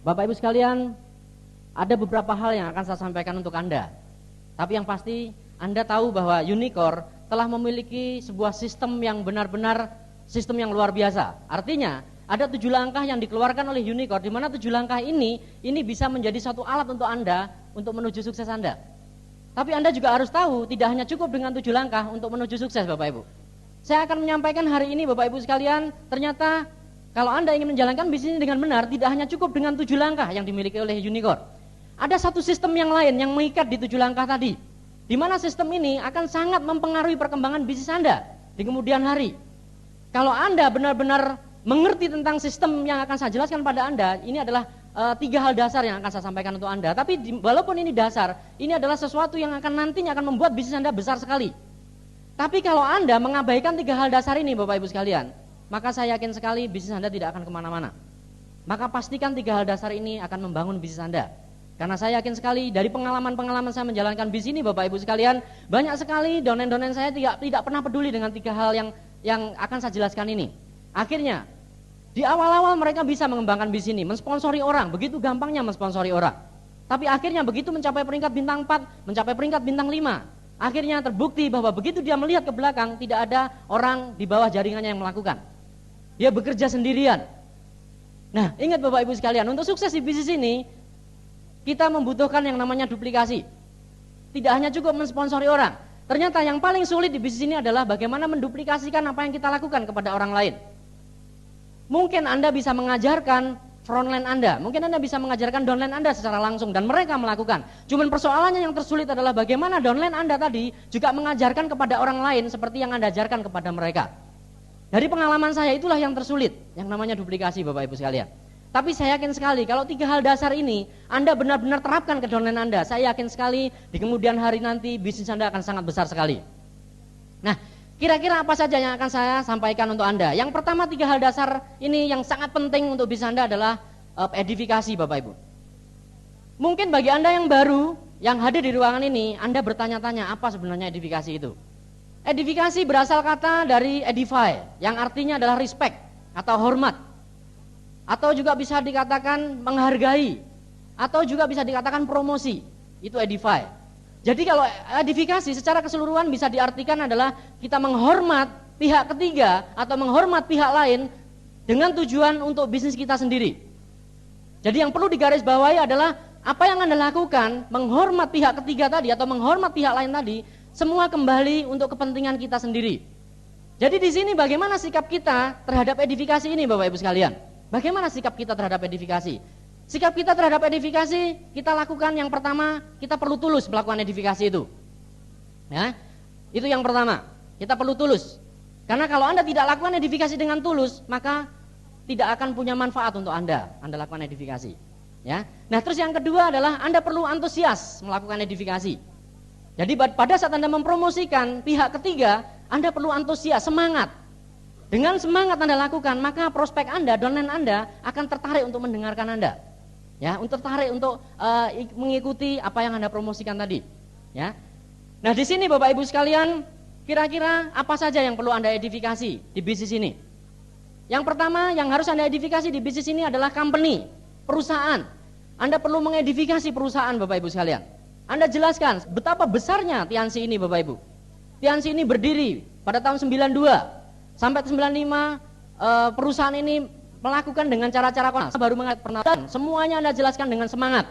Bapak Ibu sekalian, ada beberapa hal yang akan saya sampaikan untuk Anda. Tapi yang pasti Anda tahu bahwa Unicor telah memiliki sebuah sistem yang benar-benar sistem yang luar biasa. Artinya ada 7 langkah yang dikeluarkan oleh Unicor, di mana 7 langkah ini bisa menjadi satu alat untuk Anda untuk menuju sukses Anda. Tapi Anda juga harus tahu tidak hanya cukup dengan 7 langkah untuk menuju sukses Bapak Ibu. Saya akan menyampaikan hari ini Bapak Ibu sekalian, ternyata kalau Anda ingin menjalankan bisnis ini dengan benar, tidak hanya cukup dengan 7 langkah yang dimiliki oleh Unicor. Ada satu sistem yang lain yang mengikat di 7 langkah tadi, di mana sistem ini akan sangat mempengaruhi perkembangan bisnis Anda di kemudian hari. Kalau Anda benar-benar mengerti tentang sistem yang akan saya jelaskan pada Anda, ini adalah 3 hal dasar yang akan saya sampaikan untuk Anda. Tapi walaupun ini dasar, ini adalah sesuatu yang akan nantinya akan membuat bisnis Anda besar sekali. Tapi kalau Anda mengabaikan 3 hal dasar ini Bapak Ibu sekalian, maka saya yakin sekali bisnis Anda tidak akan kemana-mana. Maka pastikan 3 hal dasar ini akan membangun bisnis Anda. Karena saya yakin sekali dari pengalaman-pengalaman saya menjalankan bisnis ini Bapak Ibu sekalian, banyak sekali donen-donen saya tidak pernah peduli dengan 3 hal yang akan saya jelaskan ini. Akhirnya di awal-awal mereka bisa mengembangkan bisnis ini, mensponsori orang, begitu gampangnya mensponsori orang. Tapi akhirnya begitu mencapai peringkat bintang 4, mencapai peringkat bintang 5, akhirnya terbukti bahwa begitu dia melihat ke belakang, tidak ada orang di bawah jaringannya yang melakukan. Dia bekerja sendirian. Nah, ingat Bapak Ibu sekalian, untuk sukses di bisnis ini, kita membutuhkan yang namanya duplikasi. Tidak hanya cukup mensponsori orang. Ternyata yang paling sulit di bisnis ini adalah bagaimana menduplikasikan apa yang kita lakukan kepada orang lain. Mungkin Anda bisa mengajarkan frontline Anda, mungkin Anda bisa mengajarkan downline Anda secara langsung dan mereka melakukan. Cuman persoalannya yang tersulit adalah bagaimana downline Anda tadi juga mengajarkan kepada orang lain seperti yang Anda ajarkan kepada mereka. Dari pengalaman saya itulah yang tersulit, yang namanya duplikasi Bapak Ibu sekalian. Tapi saya yakin sekali kalau 3 hal dasar ini Anda benar-benar terapkan ke downline Anda, saya yakin sekali di kemudian hari nanti bisnis Anda akan sangat besar sekali. Nah, kira-kira apa saja yang akan saya sampaikan untuk Anda? Yang pertama 3 hal dasar ini yang sangat penting untuk bisnis Anda adalah edifikasi Bapak Ibu. Mungkin bagi Anda yang baru, yang hadir di ruangan ini, Anda bertanya-tanya apa sebenarnya edifikasi itu. Edifikasi berasal kata dari edify, yang artinya adalah respect atau hormat. Atau juga bisa dikatakan menghargai, atau juga bisa dikatakan promosi, itu edify. Jadi kalau edifikasi secara keseluruhan bisa diartikan adalah kita menghormat pihak ketiga atau menghormat pihak lain dengan tujuan untuk bisnis kita sendiri. Jadi yang perlu digarisbawahi adalah apa yang Anda lakukan, menghormat pihak ketiga tadi atau menghormat pihak lain tadi, semua kembali untuk kepentingan kita sendiri. Jadi di sini bagaimana sikap kita terhadap edifikasi ini Bapak Ibu sekalian? Bagaimana sikap kita terhadap edifikasi? Sikap kita terhadap edifikasi, kita lakukan yang pertama, kita perlu tulus melakukan edifikasi itu. Ya, itu yang pertama, kita perlu tulus. Karena kalau Anda tidak lakukan edifikasi dengan tulus, maka tidak akan punya manfaat untuk Anda lakukan edifikasi. Ya. Nah terus yang kedua adalah Anda perlu antusias melakukan edifikasi. Jadi pada saat Anda mempromosikan pihak ketiga, Anda perlu antusias, semangat. Dengan semangat Anda lakukan, maka prospek Anda, downline Anda akan tertarik untuk mendengarkan Anda. Ya, untuk tertarik untuk mengikuti apa yang Anda promosikan tadi. Ya. Nah, di sini Bapak Ibu sekalian, kira-kira apa saja yang perlu Anda edifikasi di bisnis ini? Yang pertama, yang harus Anda edifikasi di bisnis ini adalah company, perusahaan. Anda perlu mengedifikasi perusahaan Bapak Ibu sekalian. Anda jelaskan betapa besarnya Tiansi ini Bapak Ibu. Tiansi ini berdiri pada tahun 92. Sampai 95 perusahaan ini melakukan dengan cara-cara baru perkenalan. Semuanya Anda jelaskan dengan semangat.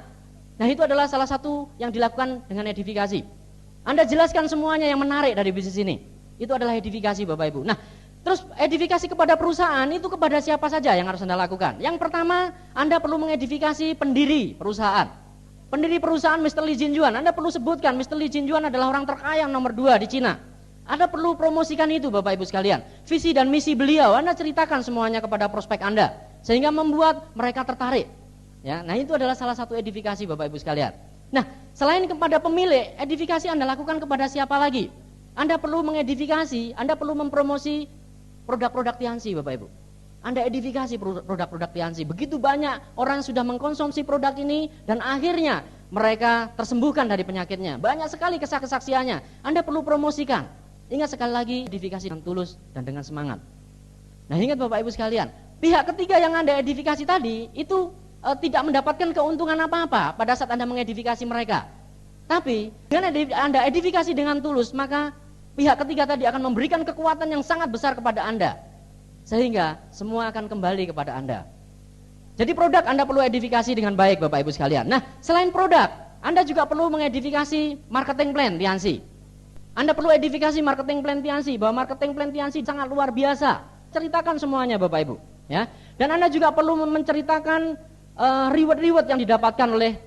Nah itu adalah salah satu yang dilakukan dengan edifikasi. Anda jelaskan semuanya yang menarik dari bisnis ini. Itu adalah edifikasi Bapak Ibu. Nah terus edifikasi kepada perusahaan itu kepada siapa saja yang harus Anda lakukan? Yang pertama Anda perlu mengedifikasi pendiri perusahaan. Pendiri perusahaan Mr. Li Jinjuan. Anda perlu sebutkan Mr. Li Jinjuan adalah orang terkaya nomor 2 di Cina. Anda perlu promosikan itu Bapak Ibu sekalian. Visi dan misi beliau Anda ceritakan semuanya kepada prospek Anda sehingga membuat mereka tertarik. Ya, nah itu adalah salah satu edifikasi Bapak Ibu sekalian. Nah, selain kepada pemilik, edifikasi Anda lakukan kepada siapa lagi? Anda perlu mengedifikasi, Anda perlu mempromosi produk-produk Tiansi Bapak Ibu. Anda edifikasi produk-produk Tiansi. Begitu banyak orang sudah mengkonsumsi produk ini dan akhirnya mereka tersembuhkan dari penyakitnya. Banyak sekali kesaksiannya. Anda perlu promosikan. Ingat sekali lagi, edifikasi dengan tulus dan dengan semangat. Nah ingat Bapak Ibu sekalian, pihak ketiga yang Anda edifikasi tadi, itu tidak mendapatkan keuntungan apa-apa pada saat Anda mengedifikasi mereka. Tapi dengan Anda edifikasi dengan tulus, maka pihak ketiga tadi akan memberikan kekuatan yang sangat besar kepada Anda, sehingga semua akan kembali kepada Anda. Jadi produk Anda perlu edifikasi dengan baik, Bapak Ibu sekalian. Nah, selain produk, Anda juga perlu mengedifikasi marketing plan Tiansi. Anda perlu edifikasi marketing plan Tiansi, bahwa marketing plan Tiansi sangat luar biasa. Ceritakan semuanya, Bapak Ibu, ya. Dan Anda juga perlu menceritakan reward-reward yang didapatkan oleh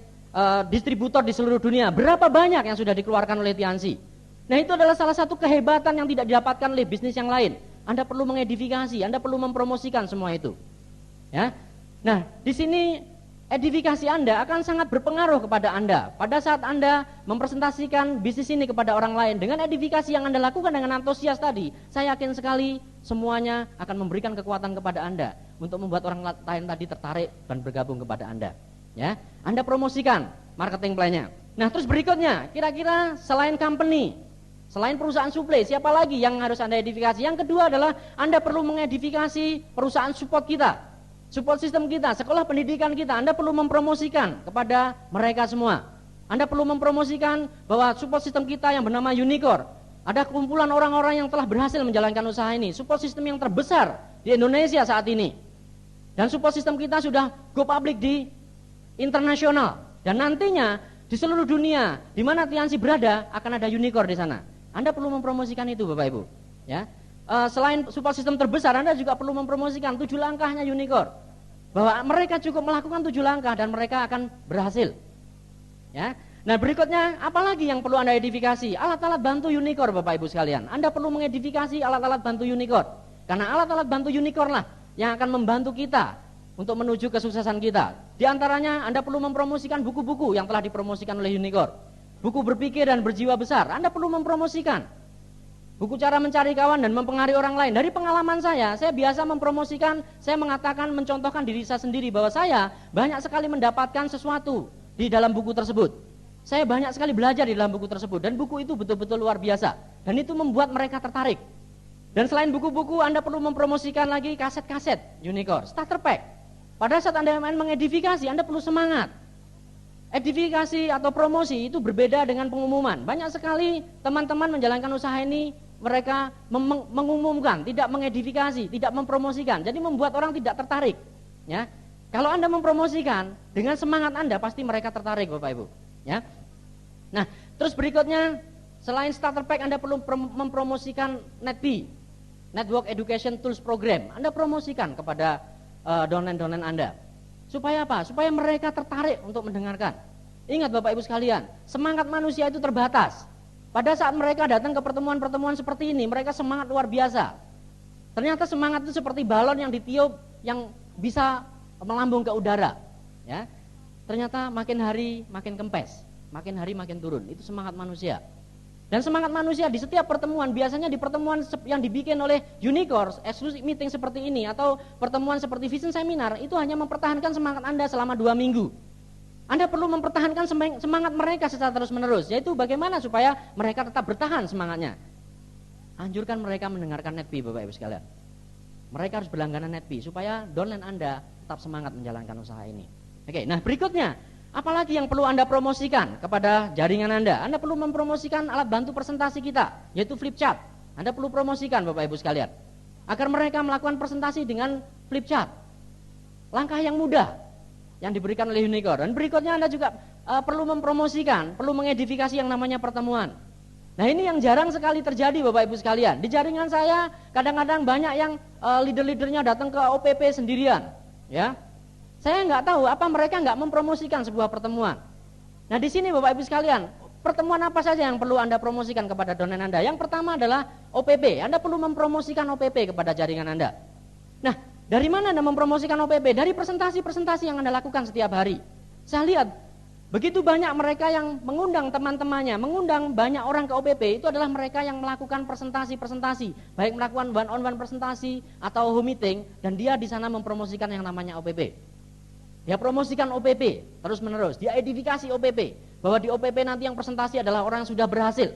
distributor di seluruh dunia. Berapa banyak yang sudah dikeluarkan oleh Tiansi. Nah, itu adalah salah satu kehebatan yang tidak didapatkan oleh bisnis yang lain. Anda perlu mengedifikasi, Anda perlu mempromosikan semua itu. Ya. Nah, di sini edifikasi Anda akan sangat berpengaruh kepada Anda. Pada saat Anda mempresentasikan bisnis ini kepada orang lain, dengan edifikasi yang Anda lakukan dengan antusias tadi, saya yakin sekali semuanya akan memberikan kekuatan kepada Anda untuk membuat orang lain tadi tertarik dan bergabung kepada Anda. Ya, Anda promosikan marketing plan-nya. Nah, terus berikutnya, kira-kira selain company, selain perusahaan suplai, siapa lagi yang harus Anda edifikasi? Yang kedua adalah Anda perlu mengedifikasi perusahaan support kita. Support sistem kita, sekolah pendidikan kita, Anda perlu mempromosikan kepada mereka semua. Anda perlu mempromosikan bahwa support sistem kita yang bernama Unicore, ada kumpulan orang-orang yang telah berhasil menjalankan usaha ini. Support sistem yang terbesar di Indonesia saat ini. Dan support sistem kita sudah go public di internasional. Dan nantinya di seluruh dunia, di mana Tiansi berada, akan ada Unicore di sana. Anda perlu mempromosikan itu, Bapak Ibu. Ya. Selain support sistem terbesar, Anda juga perlu mempromosikan 7 langkahnya Unicore. Bahwa mereka cukup melakukan 7 langkah dan mereka akan berhasil. Ya. Nah, berikutnya apalagi yang perlu Anda edifikasi? Alat-alat bantu Unicore, Bapak Ibu sekalian. Anda perlu mengedifikasi alat-alat bantu Unicore. Karena alat-alat bantu Unicore lah yang akan membantu kita untuk menuju kesuksesan kita. Di antaranya Anda perlu mempromosikan buku-buku yang telah dipromosikan oleh Unicore. Buku berpikir dan berjiwa besar, Anda perlu mempromosikan. Buku cara mencari kawan dan mempengaruhi orang lain. Dari pengalaman saya biasa mempromosikan, saya mengatakan, mencontohkan diri saya sendiri bahwa saya banyak sekali mendapatkan sesuatu di dalam buku tersebut. Saya banyak sekali belajar di dalam buku tersebut dan buku itu betul-betul luar biasa. Dan itu membuat mereka tertarik. Dan selain buku-buku, Anda perlu mempromosikan lagi kaset-kaset Unicore, starter pack. Pada saat Anda mengedifikasi, Anda perlu semangat. Edifikasi atau promosi itu berbeda dengan pengumuman. Banyak sekali teman-teman menjalankan usaha ini, mereka mengumumkan, tidak mengedifikasi, tidak mempromosikan. Jadi membuat orang tidak tertarik. Ya, kalau Anda mempromosikan dengan semangat Anda, pasti mereka tertarik, Bapak Ibu. Ya. Nah, terus berikutnya, selain starter pack, Anda perlu mempromosikan NETP, Network Education Tools Program. Anda promosikan kepada downline-downline Anda. Supaya apa? Supaya mereka tertarik untuk mendengarkan. Ingat Bapak Ibu sekalian, semangat manusia itu terbatas. Pada saat mereka datang ke pertemuan-pertemuan seperti ini, mereka semangat luar biasa. Ternyata semangat itu seperti balon yang ditiup yang bisa melambung ke udara. Ya. Ternyata makin hari makin kempes, makin hari makin turun. Itu semangat manusia. Dan semangat manusia di setiap pertemuan, biasanya di pertemuan yang dibikin oleh Unicore, exclusive meeting seperti ini, atau pertemuan seperti Vision Seminar, itu hanya mempertahankan semangat Anda selama 2 minggu. Anda perlu mempertahankan semangat mereka secara terus-menerus, yaitu bagaimana supaya mereka tetap bertahan semangatnya. Anjurkan mereka mendengarkan NETP, Bapak Ibu sekalian. Mereka harus berlangganan NETP, supaya downline Anda tetap semangat menjalankan usaha ini. Oke, nah berikutnya, apalagi yang perlu Anda promosikan kepada jaringan Anda? Anda perlu mempromosikan alat bantu presentasi kita, yaitu flip chart. Anda perlu promosikan, Bapak Ibu sekalian, agar mereka melakukan presentasi dengan flip chart. Langkah yang mudah yang diberikan oleh Unicore. Dan berikutnya Anda juga perlu mempromosikan, perlu mengedifikasi yang namanya pertemuan. Nah, ini yang jarang sekali terjadi, Bapak Ibu sekalian. Di jaringan saya kadang-kadang banyak yang leader-leadernya datang ke OPP sendirian, ya. Saya nggak tahu apa mereka nggak mempromosikan sebuah pertemuan. Nah, di sini Bapak Ibu sekalian, pertemuan apa saja yang perlu Anda promosikan kepada downline Anda? Yang pertama adalah OPP. Anda perlu mempromosikan OPP kepada jaringan Anda. Nah, dari mana Anda mempromosikan OPP? Dari presentasi-presentasi yang Anda lakukan setiap hari. Saya lihat begitu banyak mereka yang mengundang teman-temannya, mengundang banyak orang ke OPP, itu adalah mereka yang melakukan presentasi-presentasi, baik melakukan one-on-one presentasi atau home meeting, dan dia di sana mempromosikan yang namanya OPP. Dia promosikan OPP terus-menerus, dia edifikasi OPP, bahwa di OPP nanti yang presentasi adalah orang yang sudah berhasil.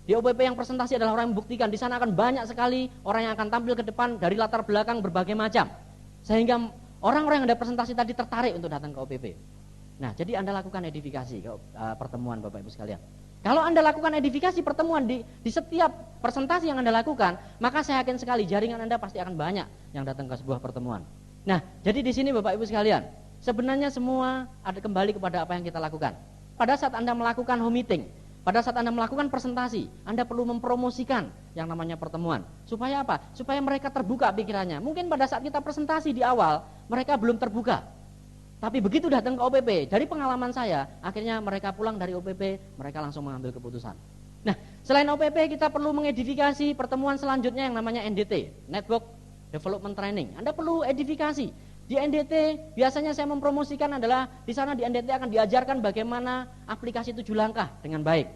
Di OPP yang presentasi adalah orang yang membuktikan. Di sana akan banyak sekali orang yang akan tampil ke depan dari latar belakang berbagai macam. Sehingga orang-orang yang Anda presentasi tadi tertarik untuk datang ke OPP. Nah, jadi Anda lakukan edifikasi ke pertemuan Bapak Ibu sekalian. Kalau Anda lakukan edifikasi pertemuan di setiap presentasi yang Anda lakukan, maka saya yakin sekali jaringan Anda pasti akan banyak yang datang ke sebuah pertemuan. Nah, jadi di sini Bapak Ibu sekalian, sebenarnya semua ada kembali kepada apa yang kita lakukan. Pada saat Anda melakukan home meeting, pada saat Anda melakukan presentasi, Anda perlu mempromosikan yang namanya pertemuan. Supaya apa? Supaya mereka terbuka pikirannya. Mungkin pada saat kita presentasi di awal, mereka belum terbuka. Tapi begitu datang ke OPP, dari pengalaman saya, akhirnya mereka pulang dari OPP, mereka langsung mengambil keputusan. Nah, selain OPP, kita perlu mengedifikasi pertemuan selanjutnya yang namanya NDT, Network Development Training. Anda perlu edifikasi. Di NDT, biasanya saya mempromosikan adalah, di sana di NDT akan diajarkan bagaimana aplikasi 7 langkah dengan baik.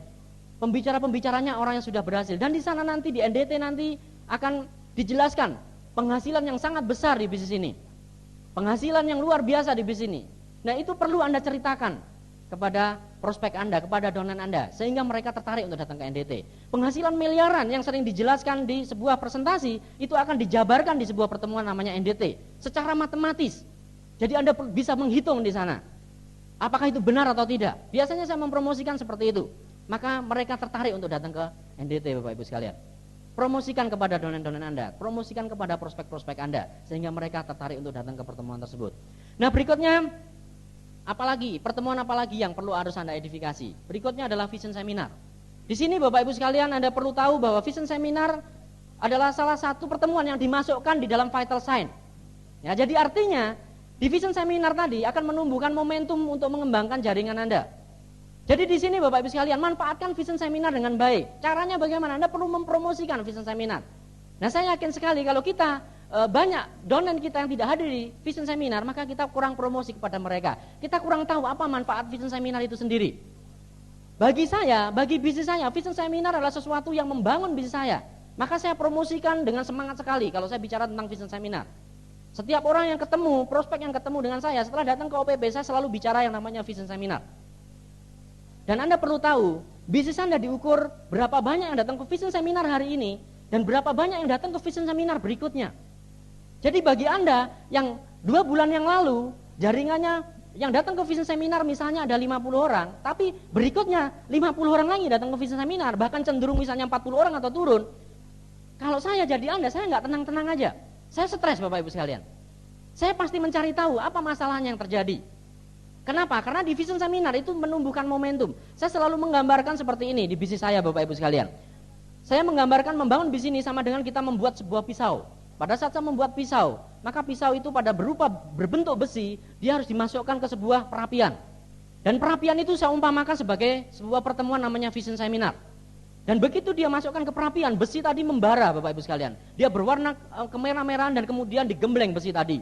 Pembicara-pembicaranya orang yang sudah berhasil. Dan di sana nanti, di NDT nanti akan dijelaskan penghasilan yang sangat besar di bisnis ini. Penghasilan yang luar biasa di bisnis ini. Nah, itu perlu Anda ceritakan kepada prospek Anda, kepada downline Anda, sehingga mereka tertarik untuk datang ke NDT. Penghasilan miliaran yang sering dijelaskan di sebuah presentasi, itu akan dijabarkan di sebuah pertemuan namanya NDT, secara matematis. Jadi Anda bisa menghitung di sana, apakah itu benar atau tidak. Biasanya saya mempromosikan seperti itu. Maka mereka tertarik untuk datang ke NDT, Bapak Ibu sekalian. Promosikan kepada downline Anda, promosikan kepada prospek-prospek Anda, sehingga mereka tertarik untuk datang ke pertemuan tersebut. Nah, berikutnya, pertemuan apalagi yang perlu harus Anda edifikasi? Berikutnya adalah vision seminar. Di sini Bapak Ibu sekalian, Anda perlu tahu bahwa vision seminar adalah salah satu pertemuan yang dimasukkan di dalam vital sign. Ya, jadi artinya di vision seminar tadi akan menumbuhkan momentum untuk mengembangkan jaringan Anda. Jadi di sini Bapak Ibu sekalian, manfaatkan vision seminar dengan baik. Caranya bagaimana? Anda perlu mempromosikan vision seminar. Nah, saya yakin sekali kalau kita banyak downline kita yang tidak hadir di vision seminar, maka kita kurang promosi kepada mereka. Kita kurang tahu apa manfaat vision seminar itu sendiri. Bagi saya, bagi bisnis saya, vision seminar adalah sesuatu yang membangun bisnis saya. Maka saya promosikan dengan semangat sekali kalau saya bicara tentang vision seminar. Setiap orang yang ketemu, prospek yang ketemu dengan saya, setelah datang ke OPP, saya selalu bicara yang namanya vision seminar. Dan Anda perlu tahu, bisnis Anda diukur berapa banyak yang datang ke vision seminar hari ini, dan berapa banyak yang datang ke vision seminar berikutnya. Jadi bagi Anda yang 2 bulan yang lalu, jaringannya yang datang ke vision seminar misalnya ada 50 orang, tapi berikutnya 50 orang lagi datang ke vision seminar, bahkan cenderung misalnya 40 orang atau turun. Kalau saya jadi Anda, saya nggak tenang-tenang aja. Saya stres Bapak Ibu sekalian. Saya pasti mencari tahu apa masalahnya yang terjadi. Kenapa? Karena di vision seminar itu menumbuhkan momentum. Saya selalu menggambarkan seperti ini di bisnis saya Bapak Ibu sekalian. Saya menggambarkan membangun bisnis ini sama dengan kita membuat sebuah pisau. Pada saat saya membuat pisau, maka pisau itu pada berbentuk besi, dia harus dimasukkan ke sebuah perapian. Dan perapian itu saya umpamakan sebagai sebuah pertemuan namanya vision seminar. Dan begitu dia masukkan ke perapian, besi tadi membara Bapak Ibu sekalian. Dia berwarna kemerah-merahan dan kemudian digembleng besi tadi.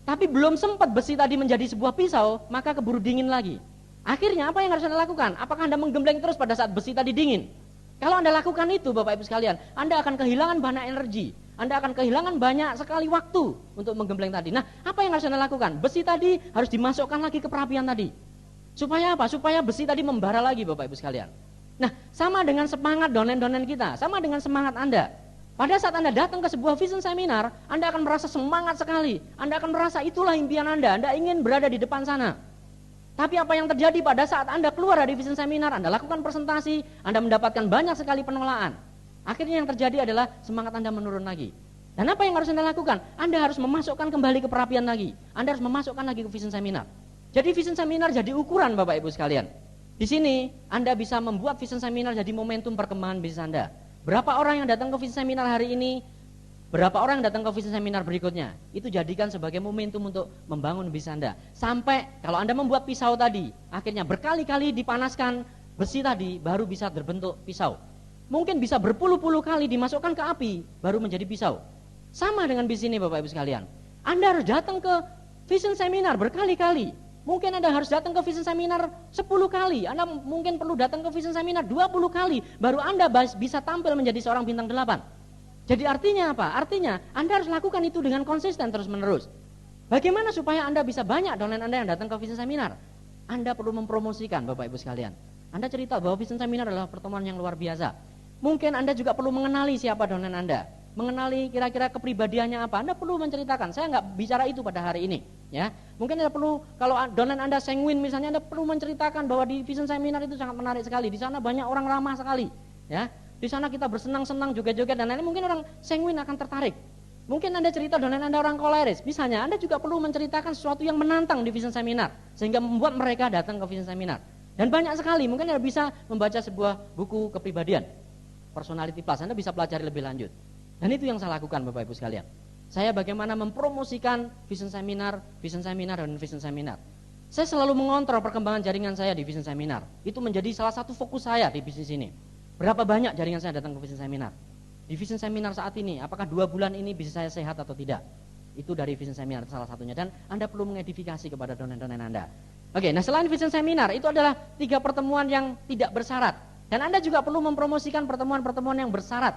Tapi belum sempat besi tadi menjadi sebuah pisau, maka keburu dingin lagi. Akhirnya apa yang harus Anda lakukan? Apakah Anda menggembleng terus pada saat besi tadi dingin? Kalau Anda lakukan itu Bapak Ibu sekalian, Anda akan kehilangan banyak energi. Anda akan kehilangan banyak sekali waktu untuk menggembleng tadi. Nah, apa yang harus Anda lakukan? Besi tadi harus dimasukkan lagi ke perapian tadi. Supaya apa? Supaya besi tadi membara lagi Bapak Ibu sekalian. Nah, sama dengan semangat downline kita, sama dengan semangat Anda. Pada saat Anda datang ke sebuah vision seminar, Anda akan merasa semangat sekali. Anda akan merasa itulah impian Anda ingin berada di depan sana. Tapi apa yang terjadi pada saat Anda keluar dari vision seminar, Anda lakukan presentasi, Anda mendapatkan banyak sekali penolakan. Akhirnya yang terjadi adalah semangat Anda menurun lagi. Dan apa yang harus Anda lakukan? Anda harus memasukkan kembali ke perapian lagi. Anda harus memasukkan lagi ke vision seminar. Jadi vision seminar jadi ukuran Bapak Ibu sekalian. Di sini Anda bisa membuat vision seminar jadi momentum perkembangan bisnis Anda. Berapa orang yang datang ke vision seminar hari ini, berapa orang yang datang ke vision seminar berikutnya, itu jadikan sebagai momentum untuk membangun bisnis Anda. Sampai kalau Anda membuat pisau tadi, akhirnya berkali-kali dipanaskan besi tadi, baru bisa terbentuk pisau. Mungkin bisa berpuluh-puluh kali dimasukkan ke api, baru menjadi pisau. Sama dengan bisnis ini Bapak Ibu sekalian. Anda harus datang ke vision seminar berkali-kali. Mungkin Anda harus datang ke vision seminar 10 kali. Anda mungkin perlu datang ke vision seminar 20 kali. Baru Anda bisa tampil menjadi seorang bintang 8. Jadi artinya apa? Artinya Anda harus lakukan itu dengan konsisten terus menerus. Bagaimana supaya Anda bisa banyak downline Anda yang datang ke vision seminar? Anda perlu mempromosikan Bapak Ibu sekalian. Anda cerita bahwa vision seminar adalah pertemuan yang luar biasa. Mungkin Anda juga perlu mengenali siapa downline Anda. mengenali kira-kira kepribadiannya apa, Anda perlu menceritakan. Saya nggak bicara itu pada hari ini, ya. Mungkin Anda perlu, kalau downline Anda sanguine misalnya, Anda perlu menceritakan bahwa di Vision Seminar itu sangat menarik sekali. Di sana banyak orang ramah sekali, ya. Di sana kita bersenang-senang, joget-joget dan lain-lain. Mungkin orang sanguine akan tertarik. Mungkin Anda cerita downline Anda orang koleris, misalnya Anda juga perlu menceritakan sesuatu yang menantang di Vision Seminar, sehingga membuat mereka datang ke Vision Seminar. Dan banyak sekali, mungkin Anda bisa membaca sebuah buku kepribadian, Personality Plus, Anda bisa pelajari lebih lanjut. Dan itu yang saya lakukan Bapak Ibu sekalian. Saya bagaimana mempromosikan Vision Seminar, dan Vision Seminar. Saya selalu mengontrol perkembangan jaringan saya di Vision Seminar. Itu menjadi salah satu fokus saya di bisnis ini. Berapa banyak jaringan saya datang ke Vision Seminar. Di Vision Seminar saat ini, apakah 2 bulan ini bisa saya sehat atau tidak? Itu dari Vision Seminar salah satunya. Dan Anda perlu mengedifikasi kepada donen-donen Anda. Oke, nah selain Vision Seminar, itu adalah 3 pertemuan yang tidak bersyarat. Dan Anda juga perlu mempromosikan pertemuan-pertemuan yang bersyarat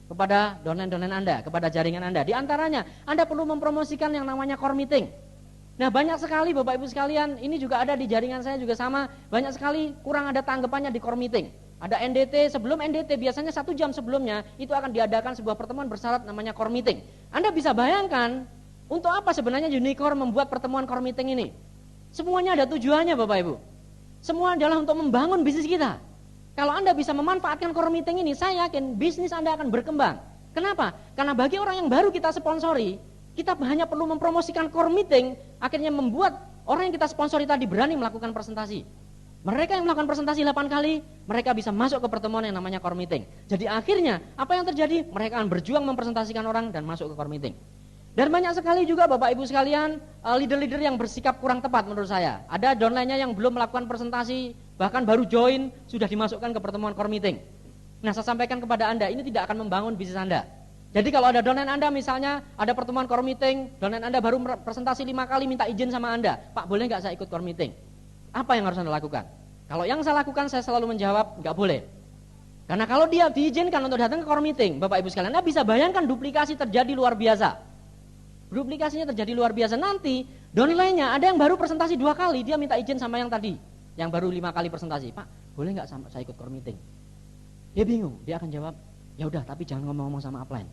kepada donen-donen Anda, kepada jaringan Anda. Di antaranya, Anda perlu mempromosikan yang namanya core meeting. Nah banyak sekali Bapak Ibu sekalian, ini juga ada di jaringan saya juga sama, banyak sekali kurang ada tanggapannya di core meeting. Ada NDT, sebelum NDT biasanya 1 jam sebelumnya, itu akan diadakan sebuah pertemuan bersyarat namanya core meeting. Anda bisa bayangkan, untuk apa sebenarnya Unicore membuat pertemuan core meeting ini? Semuanya ada tujuannya Bapak Ibu. Semua adalah untuk membangun bisnis kita. Kalau Anda bisa memanfaatkan core meeting ini, saya yakin bisnis Anda akan berkembang. Kenapa? Karena bagi orang yang baru kita sponsori, kita hanya perlu mempromosikan core meeting, akhirnya membuat orang yang kita sponsori tadi berani melakukan presentasi. Mereka yang melakukan presentasi 8 kali, mereka bisa masuk ke pertemuan yang namanya core meeting. Jadi akhirnya, apa yang terjadi? Mereka akan berjuang mempresentasikan orang dan masuk ke core meeting. Dan banyak sekali juga Bapak Ibu sekalian, leader-leader yang bersikap kurang tepat menurut saya. Ada downline-nya yang belum melakukan presentasi, bahkan baru join, sudah dimasukkan ke pertemuan core meeting. Nah saya sampaikan kepada Anda, ini tidak akan membangun bisnis Anda. Jadi kalau ada downline Anda misalnya, ada pertemuan core meeting, downline Anda baru presentasi 5 kali minta izin sama Anda, Pak boleh nggak saya ikut core meeting? Apa yang harus Anda lakukan? Kalau yang saya lakukan, saya selalu menjawab, nggak boleh. Karena kalau dia diizinkan untuk datang ke core meeting, Bapak Ibu sekalian, Anda bisa bayangkan duplikasi terjadi luar biasa. Duplikasinya terjadi luar biasa. Nanti downline-nya ada yang baru presentasi 2 kali, dia minta izin sama yang tadi, yang baru 5 kali presentasi. Pak, boleh nggak saya ikut core meeting? Dia bingung, dia akan jawab, ya udah, tapi jangan ngomong-ngomong sama upline.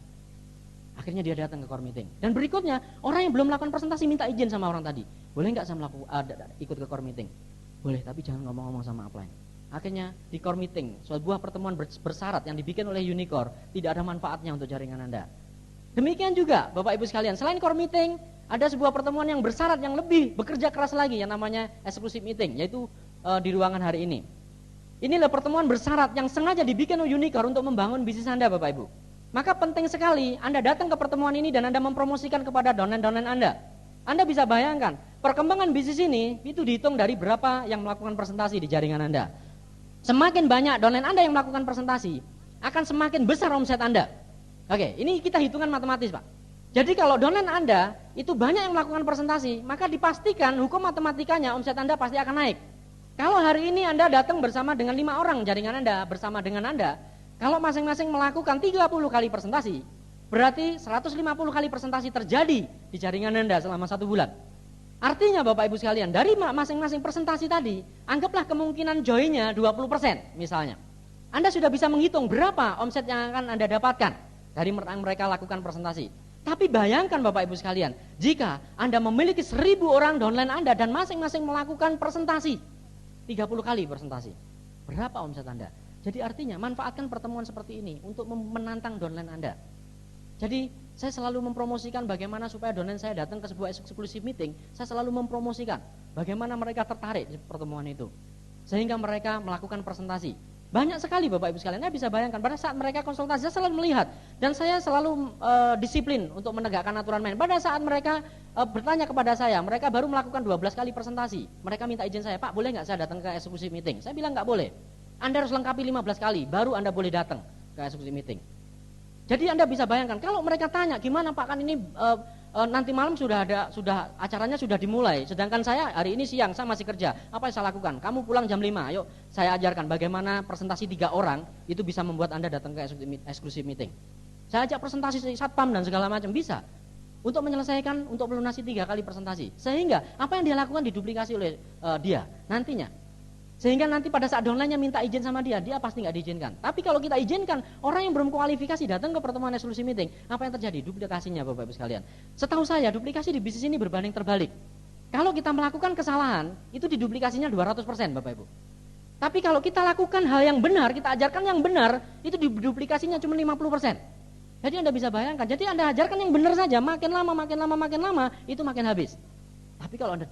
Akhirnya dia datang ke core meeting. Dan berikutnya, orang yang belum melakukan presentasi minta izin sama orang tadi. Boleh nggak saya ikut ke core meeting? Boleh, tapi jangan ngomong-ngomong sama upline. Akhirnya di core meeting, sebuah pertemuan bersyarat yang dibikin oleh Unicore, tidak ada manfaatnya untuk jaringan Anda. Demikian juga Bapak Ibu sekalian, selain core meeting, ada sebuah pertemuan yang bersyarat yang lebih bekerja keras lagi yang namanya exclusive meeting, yaitu di ruangan hari ini. Inilah pertemuan bersyarat yang sengaja dibikin oleh Unicore untuk membangun bisnis Anda Bapak Ibu. Maka penting sekali Anda datang ke pertemuan ini dan Anda mempromosikan kepada downline Anda. Anda bisa bayangkan, perkembangan bisnis ini itu dihitung dari berapa yang melakukan presentasi di jaringan Anda. Semakin banyak downline Anda yang melakukan presentasi, akan semakin besar omset Anda. Oke, ini kita hitungan matematis Pak. Jadi kalau downline Anda itu banyak yang melakukan presentasi, maka dipastikan hukum matematikanya omset Anda pasti akan naik. Kalau hari ini Anda datang bersama dengan 5 orang jaringan Anda, bersama dengan Anda, kalau masing-masing melakukan 30 kali presentasi, berarti 150 kali presentasi terjadi di jaringan Anda selama 1 bulan. Artinya Bapak Ibu sekalian, dari masing-masing presentasi tadi, anggaplah kemungkinan joinnya 20% misalnya. Anda sudah bisa menghitung berapa omset yang akan Anda dapatkan dari mereka lakukan presentasi. Tapi bayangkan Bapak Ibu sekalian, jika Anda memiliki 1000 orang downline Anda dan masing-masing melakukan presentasi 30 kali presentasi, berapa omset Anda? Jadi artinya manfaatkan pertemuan seperti ini untuk menantang downline Anda. Jadi saya selalu mempromosikan bagaimana supaya downline saya datang ke sebuah exclusive meeting. Saya selalu mempromosikan bagaimana mereka tertarik di pertemuan itu, sehingga mereka melakukan presentasi. Banyak sekali Bapak Ibu sekalian, saya bisa bayangkan pada saat mereka konsultasi saya selalu melihat, dan saya selalu disiplin untuk menegakkan aturan main. Pada saat mereka bertanya kepada saya, mereka baru melakukan 12 kali presentasi, mereka minta izin saya, Pak boleh nggak saya datang ke exclusive meeting? Saya bilang nggak boleh, Anda harus lengkapi 15 kali baru Anda boleh datang ke exclusive meeting. Jadi Anda bisa bayangkan, kalau mereka tanya, gimana Pak, kan ini nanti malam sudah acaranya sudah dimulai, sedangkan saya hari ini siang, saya masih kerja, apa yang saya lakukan? Kamu pulang jam 5, yuk saya ajarkan bagaimana presentasi 3 orang itu bisa membuat Anda datang ke exclusive meeting. Saya ajak presentasi satpam dan segala macam, bisa. Untuk menyelesaikan, untuk melunasi 3 kali presentasi. Sehingga apa yang dia lakukan diduplikasi oleh dia nantinya. Sehingga nanti pada saat downline-nya minta izin sama dia pasti nggak diizinkan. Tapi kalau kita izinkan, orang yang belum kualifikasi datang ke pertemuan eksklusif meeting, apa yang terjadi? Duplikasinya Bapak Ibu sekalian. Setahu saya duplikasi di bisnis ini berbanding terbalik. Kalau kita melakukan kesalahan, itu diduplikasinya 200% Bapak Ibu. Tapi kalau kita lakukan hal yang benar, kita ajarkan yang benar, itu duplikasinya cuma 50%. Jadi Anda bisa bayangkan, jadi Anda ajarkan yang benar saja, makin lama, itu makin habis. Tapi kalau Anda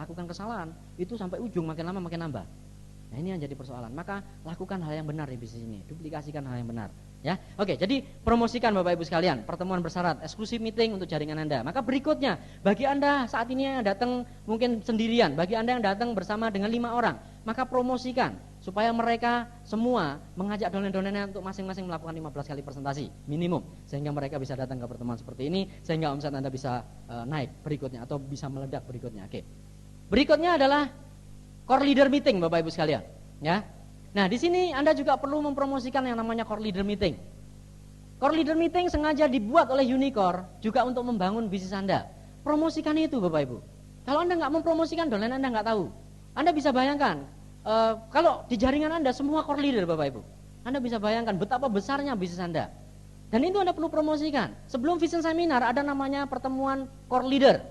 lakukan kesalahan, itu sampai ujung makin lama makin nambah. Nah, ini yang jadi persoalan. Maka lakukan hal yang benar di bisnis ini, duplikasikan hal yang benar. Ya, oke. Jadi promosikan Bapak Ibu sekalian, pertemuan bersyarat, eksklusif meeting untuk jaringan Anda. Maka berikutnya, bagi Anda saat ini yang datang mungkin sendirian, bagi Anda yang datang bersama dengan 5 orang, maka promosikan supaya mereka semua mengajak donen-donennya untuk masing-masing melakukan 15 kali presentasi minimum, sehingga mereka bisa datang ke pertemuan seperti ini, sehingga omset Anda bisa naik berikutnya atau bisa meledak berikutnya. Oke. Berikutnya adalah core leader meeting Bapak Ibu sekalian, ya. Nah, di sini Anda juga perlu mempromosikan yang namanya core leader meeting. Core leader meeting sengaja dibuat oleh Unicore juga untuk membangun bisnis Anda. Promosikan itu Bapak Ibu. Kalau Anda nggak mempromosikan, dolen Anda nggak tahu. Anda bisa bayangkan, kalau di jaringan Anda semua core leader Bapak Ibu, Anda bisa bayangkan betapa besarnya bisnis Anda. Dan itu Anda perlu promosikan. Sebelum vision seminar ada namanya pertemuan core leader.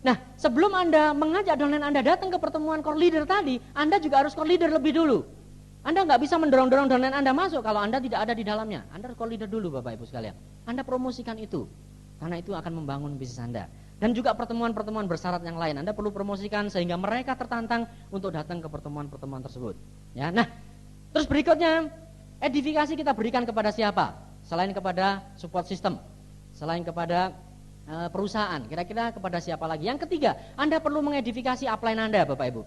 Nah, sebelum Anda mengajak donen Anda datang ke pertemuan core leader tadi, Anda juga harus core leader lebih dulu. Anda nggak bisa mendorong-dorong donen Anda masuk kalau Anda tidak ada di dalamnya. Anda harus core leader dulu Bapak Ibu sekalian. Anda promosikan itu, karena itu akan membangun bisnis Anda. Dan juga pertemuan-pertemuan bersyarat yang lain Anda perlu promosikan sehingga mereka tertantang untuk datang ke pertemuan-pertemuan tersebut. Ya, nah, terus berikutnya edifikasi kita berikan kepada siapa? Selain kepada support system, selain kepada perusahaan, kira-kira kepada siapa lagi? Yang ketiga, Anda perlu mengedifikasi upline Anda Bapak Ibu.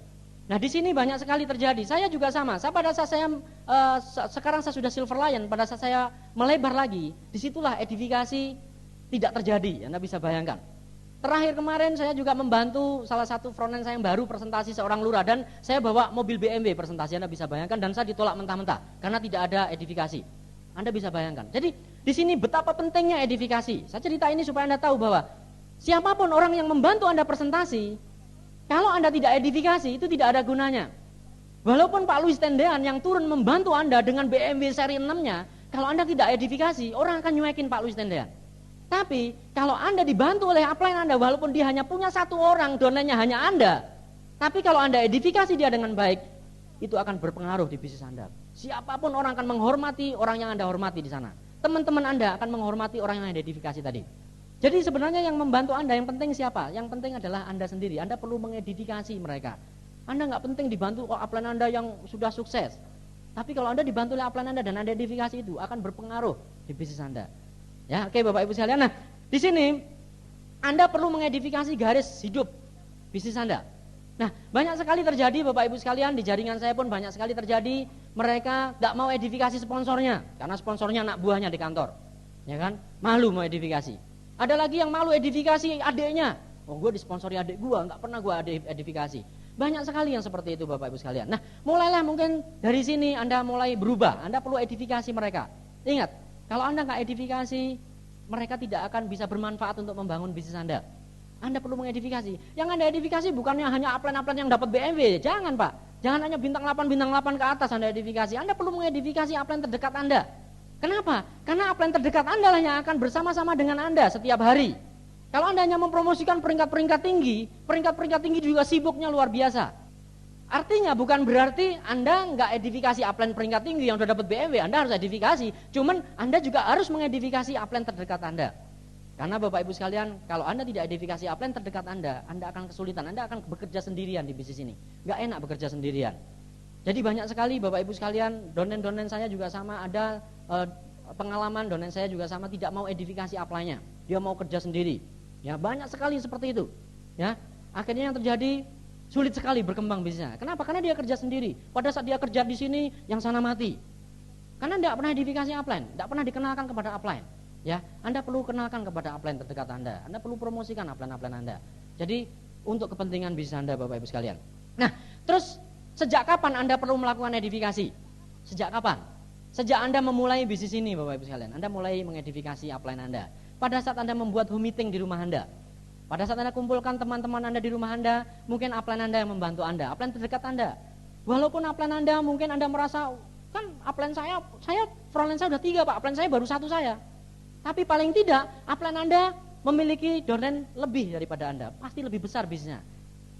Nah, di sini banyak sekali terjadi. Saya juga sama. Pada saat saya sekarang saya sudah Silver Lion, pada saat saya melebar lagi, disitulah edifikasi tidak terjadi. Anda bisa bayangkan. Terakhir kemarin saya juga membantu salah satu frontend saya yang baru presentasi seorang lurah, dan saya bawa mobil BMW presentasi. Anda bisa bayangkan, dan saya ditolak mentah-mentah karena tidak ada edifikasi. Anda bisa bayangkan. Jadi di sini betapa pentingnya edifikasi. Saya cerita ini supaya Anda tahu bahwa siapapun orang yang membantu Anda presentasi, kalau Anda tidak edifikasi, itu tidak ada gunanya. Walaupun Pak Luis Tendean yang turun membantu Anda dengan BMW seri 6-nya, kalau Anda tidak edifikasi, orang akan nyuekin Pak Luis Tendean. Tapi kalau Anda dibantu oleh upline Anda, walaupun dia hanya punya 1 orang, donennya hanya Anda, tapi kalau Anda edifikasi dia dengan baik, itu akan berpengaruh di bisnis Anda. Siapapun orang akan menghormati orang yang Anda hormati di sana. Teman-teman Anda akan menghormati orang yang Anda edifikasi tadi. Jadi sebenarnya yang membantu Anda yang penting siapa? Yang penting adalah Anda sendiri. Anda perlu mengedifikasi mereka. Anda nggak penting dibantu upline Anda yang sudah sukses. Tapi kalau Anda dibantu oleh upline Anda dan Anda edifikasi, itu akan berpengaruh di bisnis Anda. Ya, oke Bapak Ibu sekalian. Nah, di sini Anda perlu mengedifikasi garis hidup bisnis Anda. Nah, banyak sekali terjadi Bapak Ibu sekalian, di jaringan saya pun banyak sekali terjadi, mereka nggak mau edifikasi sponsornya karena sponsornya anak buahnya di kantor. Ya kan? Malu mau edifikasi. Ada lagi yang malu edifikasi adiknya. Oh, gue disponsori adik gue, nggak pernah gue edifikasi. Banyak sekali yang seperti itu Bapak Ibu sekalian. Nah, mulailah mungkin dari sini Anda mulai berubah. Anda perlu edifikasi mereka. Ingat, kalau Anda nggak edifikasi, mereka tidak akan bisa bermanfaat untuk membangun bisnis Anda. Anda perlu mengedifikasi. Yang Anda edifikasi bukannya hanya upline-upline yang dapat BMW. Jangan Pak. Jangan hanya bintang 8 ke atas Anda edifikasi. Anda perlu mengedifikasi upline terdekat Anda. Kenapa? Karena upline terdekat Anda lah yang akan bersama-sama dengan Anda setiap hari. Kalau Anda hanya mempromosikan peringkat-peringkat tinggi juga sibuknya luar biasa. Artinya bukan berarti Anda nggak edifikasi upline peringkat tinggi yang sudah dapat BMW, Anda harus edifikasi. Cuman Anda juga harus mengedifikasi upline terdekat Anda. Karena Bapak Ibu sekalian, kalau Anda tidak edifikasi upline terdekat Anda akan kesulitan, Anda akan bekerja sendirian di bisnis ini. Nggak enak bekerja sendirian. Jadi banyak sekali Bapak Ibu sekalian, donen-donen saya juga sama, ada pengalaman donen saya juga sama, tidak mau edifikasi upline-nya. Dia mau kerja sendiri. Ya, banyak sekali seperti itu. Ya, akhirnya yang terjadi sulit sekali berkembang bisnisnya. Kenapa? Karena dia kerja sendiri. Pada saat dia kerja di sini, yang sana mati. Karena tidak pernah edifikasi upline, tidak pernah dikenalkan kepada upline. Ya, Anda perlu kenalkan kepada upline terdekat Anda. Anda perlu promosikan upline-upline Anda. Jadi untuk kepentingan bisnis Anda Bapak Ibu sekalian. Nah, terus sejak kapan Anda perlu melakukan edifikasi? Sejak kapan? Sejak Anda memulai bisnis ini Bapak Ibu sekalian. Anda mulai mengedifikasi upline Anda. Pada saat Anda membuat home meeting di rumah Anda. Pada saat Anda kumpulkan teman-teman Anda di rumah Anda, mungkin upline Anda yang membantu Anda, upline terdekat Anda. Walaupun upline Anda mungkin Anda merasa, kan upline saya frontline saya udah 3 Pak, upline saya baru 1 saya. Tapi paling tidak upline Anda memiliki downline lebih daripada Anda, pasti lebih besar bisnisnya.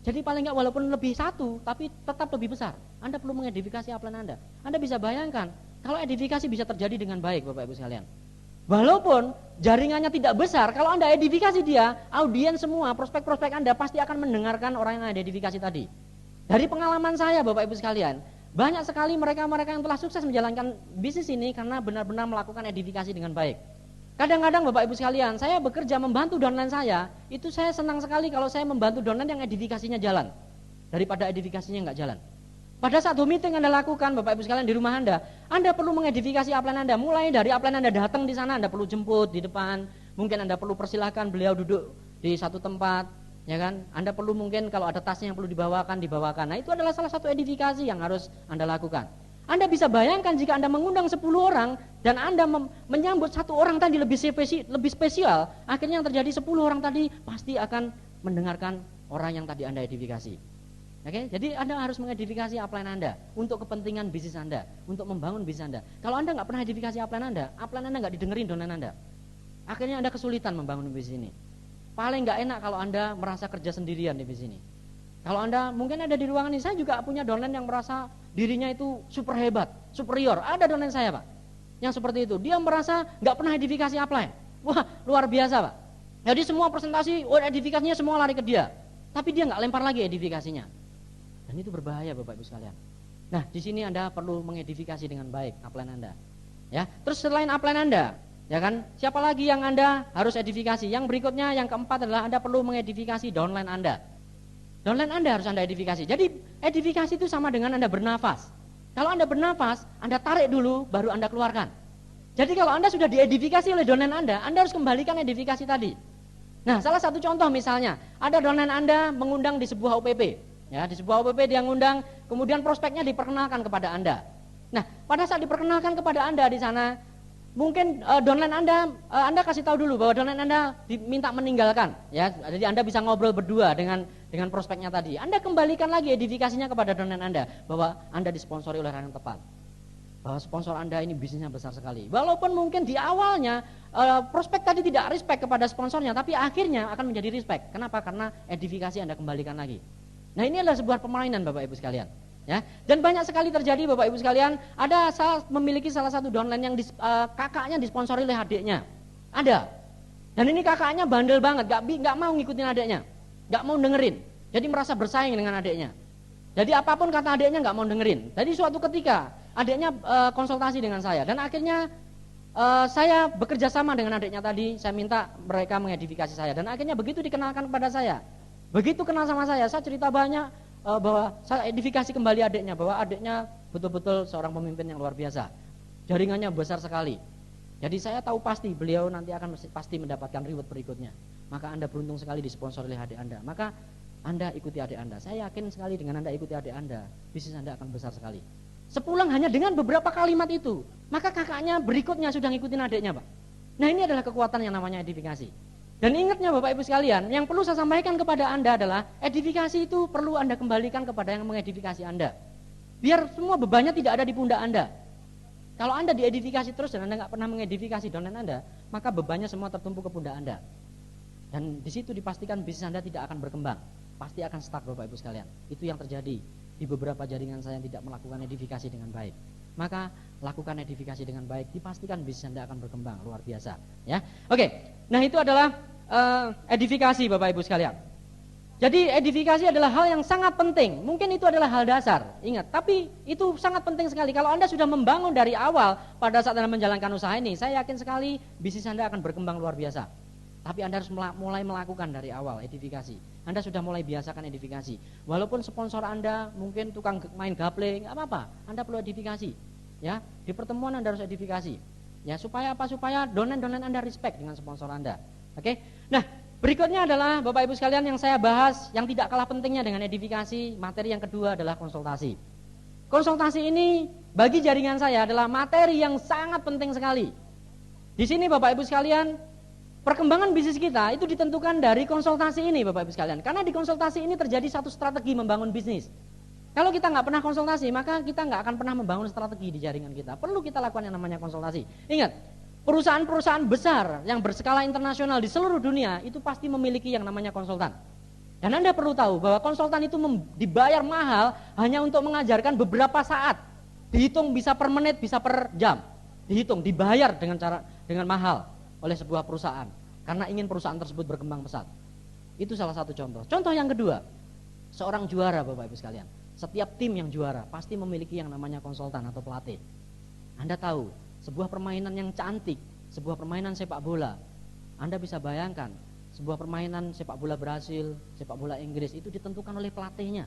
Jadi paling enggak walaupun lebih 1, tapi tetap lebih besar. Anda perlu mengedifikasi upline Anda. Anda bisa bayangkan, kalau edifikasi bisa terjadi dengan baik Bapak Ibu sekalian. Walaupun jaringannya tidak besar, kalau Anda edifikasi dia, audiens semua, prospek-prospek Anda pasti akan mendengarkan orang yang Anda edifikasi tadi. Dari pengalaman saya Bapak Ibu sekalian, banyak sekali mereka-mereka yang telah sukses menjalankan bisnis ini karena benar-benar melakukan edifikasi dengan baik. Kadang-kadang Bapak Ibu sekalian, saya bekerja membantu downline saya, itu saya senang sekali kalau saya membantu downline yang edifikasinya jalan, daripada edifikasinya nggak jalan. Pada saat meeting Anda lakukan Bapak Ibu sekalian di rumah Anda perlu mengedifikasi upline Anda, mulai dari upline Anda datang di sana, Anda perlu jemput di depan, mungkin Anda perlu persilahkan beliau duduk di satu tempat, ya kan? Anda perlu mungkin kalau ada tasnya yang perlu dibawakan. Nah itu adalah salah satu edifikasi yang harus Anda lakukan. Anda bisa bayangkan jika Anda mengundang 10 orang dan Anda menyambut 1 orang tadi lebih spesial, akhirnya yang terjadi 10 orang tadi pasti akan mendengarkan orang yang tadi Anda edifikasi. Oke, jadi Anda harus mengedifikasi upline Anda untuk kepentingan bisnis Anda, untuk membangun bisnis Anda. Kalau Anda nggak pernah edifikasi upline Anda nggak didengerin downline Anda. Akhirnya Anda kesulitan membangun bisnis ini. Paling nggak enak kalau Anda merasa kerja sendirian di bisnis ini. Kalau Anda mungkin ada di ruangan ini, saya juga punya downline yang merasa dirinya itu super hebat, superior. Ada downline saya Pak, yang seperti itu. Dia merasa nggak pernah edifikasi upline. Wah luar biasa Pak. Jadi semua presentasi, edifikasinya semua lari ke dia. Tapi dia nggak lempar lagi edifikasinya. Dan itu berbahaya Bapak Ibu sekalian. Nah di sini Anda perlu mengedifikasi dengan baik upline Anda. Ya, terus selain upline Anda, ya kan, siapa lagi yang Anda harus edifikasi? Yang berikutnya, yang keempat adalah Anda perlu mengedifikasi downline Anda. Downline Anda harus Anda edifikasi. Jadi edifikasi itu sama dengan Anda bernafas. Kalau Anda bernafas, Anda tarik dulu, baru Anda keluarkan. Jadi kalau Anda sudah diedifikasi oleh downline Anda harus kembalikan edifikasi tadi. Nah, salah satu contoh misalnya, ada downline Anda mengundang di sebuah OPP. Ya, di sebuah OPP dia ngundang, kemudian prospeknya diperkenalkan kepada Anda. Nah, pada saat diperkenalkan kepada Anda di sana, mungkin downline Anda kasih tahu dulu bahwa downline Anda diminta meninggalkan, ya. Jadi Anda bisa ngobrol berdua dengan prospeknya tadi. Anda kembalikan lagi edifikasinya kepada downline Anda bahwa Anda disponsori oleh orang yang tepat. Bahwa sponsor Anda ini bisnisnya besar sekali. Walaupun mungkin di awalnya prospek tadi tidak respect kepada sponsornya, tapi akhirnya akan menjadi respect. Kenapa? Karena edifikasi Anda kembalikan lagi. Nah, ini adalah sebuah permainan Bapak Ibu sekalian. Ya, dan banyak sekali terjadi Bapak Ibu sekalian, memiliki salah satu downline yang kakaknya disponsori oleh adiknya. Ada. Dan ini kakaknya bandel banget, gak mau ngikutin adiknya, gak mau dengerin. Jadi merasa bersaing dengan adiknya. Jadi apapun kata adiknya gak mau dengerin. Jadi suatu ketika adiknya konsultasi dengan saya, dan akhirnya saya bekerja sama dengan adiknya tadi. Saya minta mereka mengedifikasi saya, dan akhirnya begitu dikenalkan kepada saya, begitu kenal sama saya cerita banyak. Bahwa saya edifikasi kembali adiknya, bahwa adiknya betul-betul seorang pemimpin yang luar biasa, jaringannya besar sekali. Jadi saya tahu pasti beliau nanti akan pasti mendapatkan reward berikutnya. Maka Anda beruntung sekali disponsori oleh adik Anda. Maka Anda ikuti adik Anda. Saya yakin sekali dengan Anda ikuti adik Anda, bisnis Anda akan besar sekali. Sepulang hanya dengan beberapa kalimat itu, maka kakaknya berikutnya sudah ngikutin adiknya Pak. Nah ini adalah kekuatan yang namanya edifikasi. Dan ingatnya Bapak Ibu sekalian, yang perlu saya sampaikan kepada Anda adalah edifikasi itu perlu Anda kembalikan kepada yang mengedifikasi Anda. Biar semua bebannya tidak ada di pundak Anda. Kalau Anda diedifikasi terus dan Anda nggak pernah mengedifikasi downline Anda, maka bebannya semua tertumpuk ke pundak Anda. Dan di situ dipastikan bisnis Anda tidak akan berkembang, pasti akan stuck Bapak Ibu sekalian. Itu yang terjadi di beberapa jaringan saya yang tidak melakukan edifikasi dengan baik. Maka lakukan edifikasi dengan baik, dipastikan bisnis Anda akan berkembang luar biasa. Ya, oke. Nah itu adalah edifikasi Bapak Ibu sekalian. Jadi edifikasi adalah hal yang sangat penting. Mungkin itu adalah hal dasar, ingat. Tapi itu sangat penting sekali. Kalau Anda sudah membangun dari awal pada saat Anda menjalankan usaha ini, saya yakin sekali bisnis Anda akan berkembang luar biasa. Tapi Anda harus mulai melakukan dari awal edifikasi. Anda sudah mulai biasakan edifikasi. Walaupun sponsor Anda mungkin tukang main gaple, nggak apa-apa. Anda perlu edifikasi. Ya, di pertemuan Anda harus edifikasi. Ya, supaya apa? Supaya downline Anda respect dengan sponsor Anda. Oke. Nah, berikutnya adalah Bapak Ibu sekalian yang saya bahas yang tidak kalah pentingnya dengan edifikasi. Materi yang kedua adalah konsultasi. Konsultasi ini bagi jaringan saya adalah materi yang sangat penting sekali. Di sini Bapak Ibu sekalian, perkembangan bisnis kita itu ditentukan dari konsultasi ini Bapak Ibu sekalian. Karena di konsultasi ini terjadi satu strategi membangun bisnis. Kalau kita nggak pernah konsultasi, maka kita nggak akan pernah membangun strategi di jaringan kita. Perlu kita lakukan yang namanya konsultasi. Ingat, perusahaan-perusahaan besar yang berskala internasional di seluruh dunia itu pasti memiliki yang namanya konsultan. Dan Anda perlu tahu bahwa konsultan itu dibayar mahal hanya untuk mengajarkan beberapa saat. Dihitung bisa per menit, bisa per jam. Dihitung, dibayar dengan mahal oleh sebuah perusahaan. Karena ingin perusahaan tersebut berkembang pesat. Itu salah satu contoh. Contoh yang kedua, seorang juara Bapak Ibu sekalian. Setiap tim yang juara pasti memiliki yang namanya konsultan atau pelatih. Anda tahu, sebuah permainan yang cantik, sebuah permainan sepak bola, Anda bisa bayangkan, sebuah permainan sepak bola Brasil, sepak bola Inggris itu ditentukan oleh pelatihnya.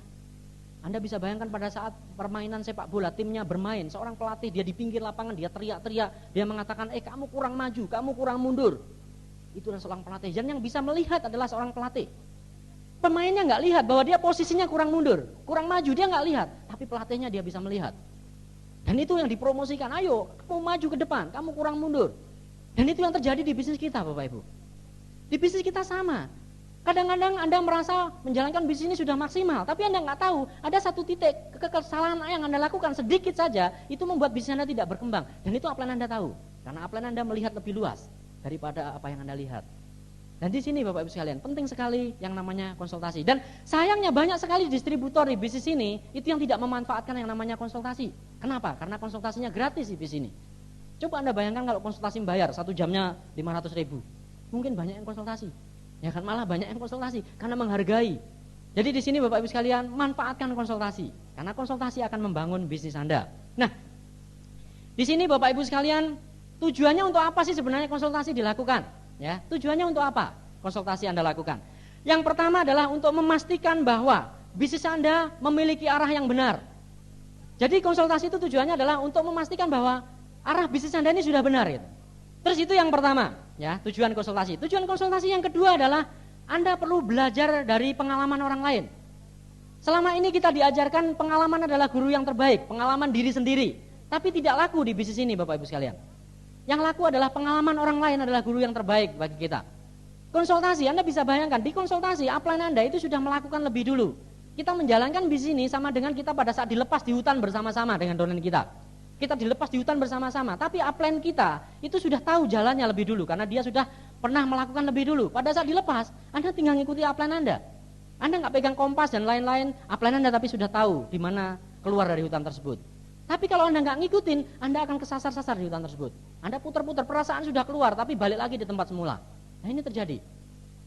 Anda bisa bayangkan pada saat permainan sepak bola, timnya bermain, seorang pelatih dia di pinggir lapangan, dia teriak-teriak, dia mengatakan, kamu kurang maju, kamu kurang mundur. Itu adalah seorang pelatih, dan yang bisa melihat adalah seorang pelatih. Pemainnya nggak lihat bahwa dia posisinya kurang mundur, kurang maju, dia nggak lihat, tapi pelatihnya dia bisa melihat. Dan itu yang dipromosikan, ayo kamu maju ke depan, kamu kurang mundur. Dan itu yang terjadi di bisnis kita Bapak Ibu. Di bisnis kita sama. Kadang-kadang Anda merasa menjalankan bisnis ini sudah maksimal, tapi Anda nggak tahu ada satu titik kesalahan yang Anda lakukan sedikit saja, itu membuat bisnis Anda tidak berkembang. Dan itu upline Anda tahu, karena upline Anda melihat lebih luas daripada apa yang Anda lihat. Dan di sini Bapak Ibu sekalian, penting sekali yang namanya konsultasi. Dan sayangnya banyak sekali distributor di bisnis ini itu yang tidak memanfaatkan yang namanya konsultasi. Kenapa? Karena konsultasinya gratis di bisnis ini. Coba Anda bayangkan kalau konsultasi bayar 1 jamnya 500.000. Mungkin banyak yang konsultasi. Ya kan, malah banyak yang konsultasi karena menghargai. Jadi di sini Bapak Ibu sekalian, manfaatkan konsultasi. Karena konsultasi akan membangun bisnis Anda. Nah, di sini Bapak Ibu sekalian, tujuannya untuk apa sih sebenarnya konsultasi dilakukan? Ya, tujuannya untuk apa konsultasi Anda lakukan? Yang pertama adalah untuk memastikan bahwa bisnis Anda memiliki arah yang benar. Jadi konsultasi itu tujuannya adalah untuk memastikan bahwa arah bisnis Anda ini sudah benar gitu. Terus itu yang pertama, ya, tujuan konsultasi. Tujuan konsultasi yang kedua adalah Anda perlu belajar dari pengalaman orang lain. Selama ini kita diajarkan pengalaman adalah guru yang terbaik, pengalaman diri sendiri. Tapi tidak laku di bisnis ini Bapak Ibu sekalian. Yang laku adalah pengalaman orang lain adalah guru yang terbaik bagi kita. Konsultasi, Anda bisa bayangkan, di konsultasi upline Anda itu sudah melakukan lebih dulu. Kita menjalankan bisnis ini sama dengan kita pada saat dilepas di hutan bersama-sama dengan downline kita. Kita dilepas di hutan bersama-sama, tapi upline kita itu sudah tahu jalannya lebih dulu karena dia sudah pernah melakukan lebih dulu. Pada saat dilepas, Anda tinggal ngikuti upline Anda. Anda nggak pegang kompas dan lain-lain, upline Anda tapi sudah tahu di mana keluar dari hutan tersebut. Tapi kalau Anda nggak ngikutin, Anda akan kesasar-sasar di hutan tersebut. Anda putar-putar, perasaan sudah keluar, tapi balik lagi di tempat semula. Nah ini terjadi.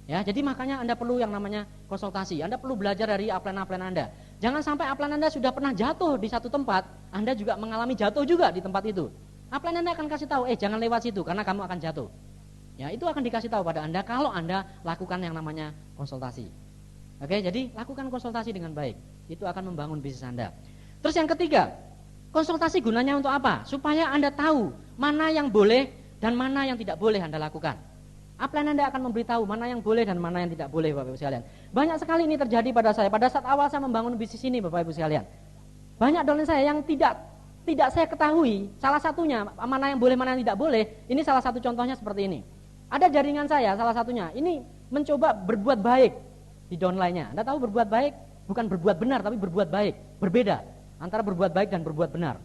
Ya, jadi makanya Anda perlu yang namanya konsultasi. Anda perlu belajar dari upline-upline Anda. Jangan sampai upline Anda sudah pernah jatuh di satu tempat, Anda juga mengalami jatuh juga di tempat itu. Upline Anda akan kasih tahu, jangan lewat situ karena kamu akan jatuh. Ya, itu akan dikasih tahu pada Anda kalau Anda lakukan yang namanya konsultasi. Oke, jadi lakukan konsultasi dengan baik. Itu akan membangun bisnis Anda. Terus yang ketiga, konsultasi gunanya untuk apa? Supaya Anda tahu mana yang boleh dan mana yang tidak boleh Anda lakukan. Upline Anda akan memberitahu mana yang boleh dan mana yang tidak boleh Bapak Ibu sekalian. Banyak sekali ini terjadi pada saya. Pada saat awal saya membangun bisnis ini Bapak Ibu sekalian. Banyak downline saya yang tidak saya ketahui. Salah satunya mana yang boleh, mana yang tidak boleh. Ini salah satu contohnya seperti ini. Ada jaringan saya salah satunya. Ini mencoba berbuat baik di downline-nya. Anda tahu berbuat baik bukan berbuat benar tapi berbuat baik. Berbeda antara berbuat baik dan berbuat benar.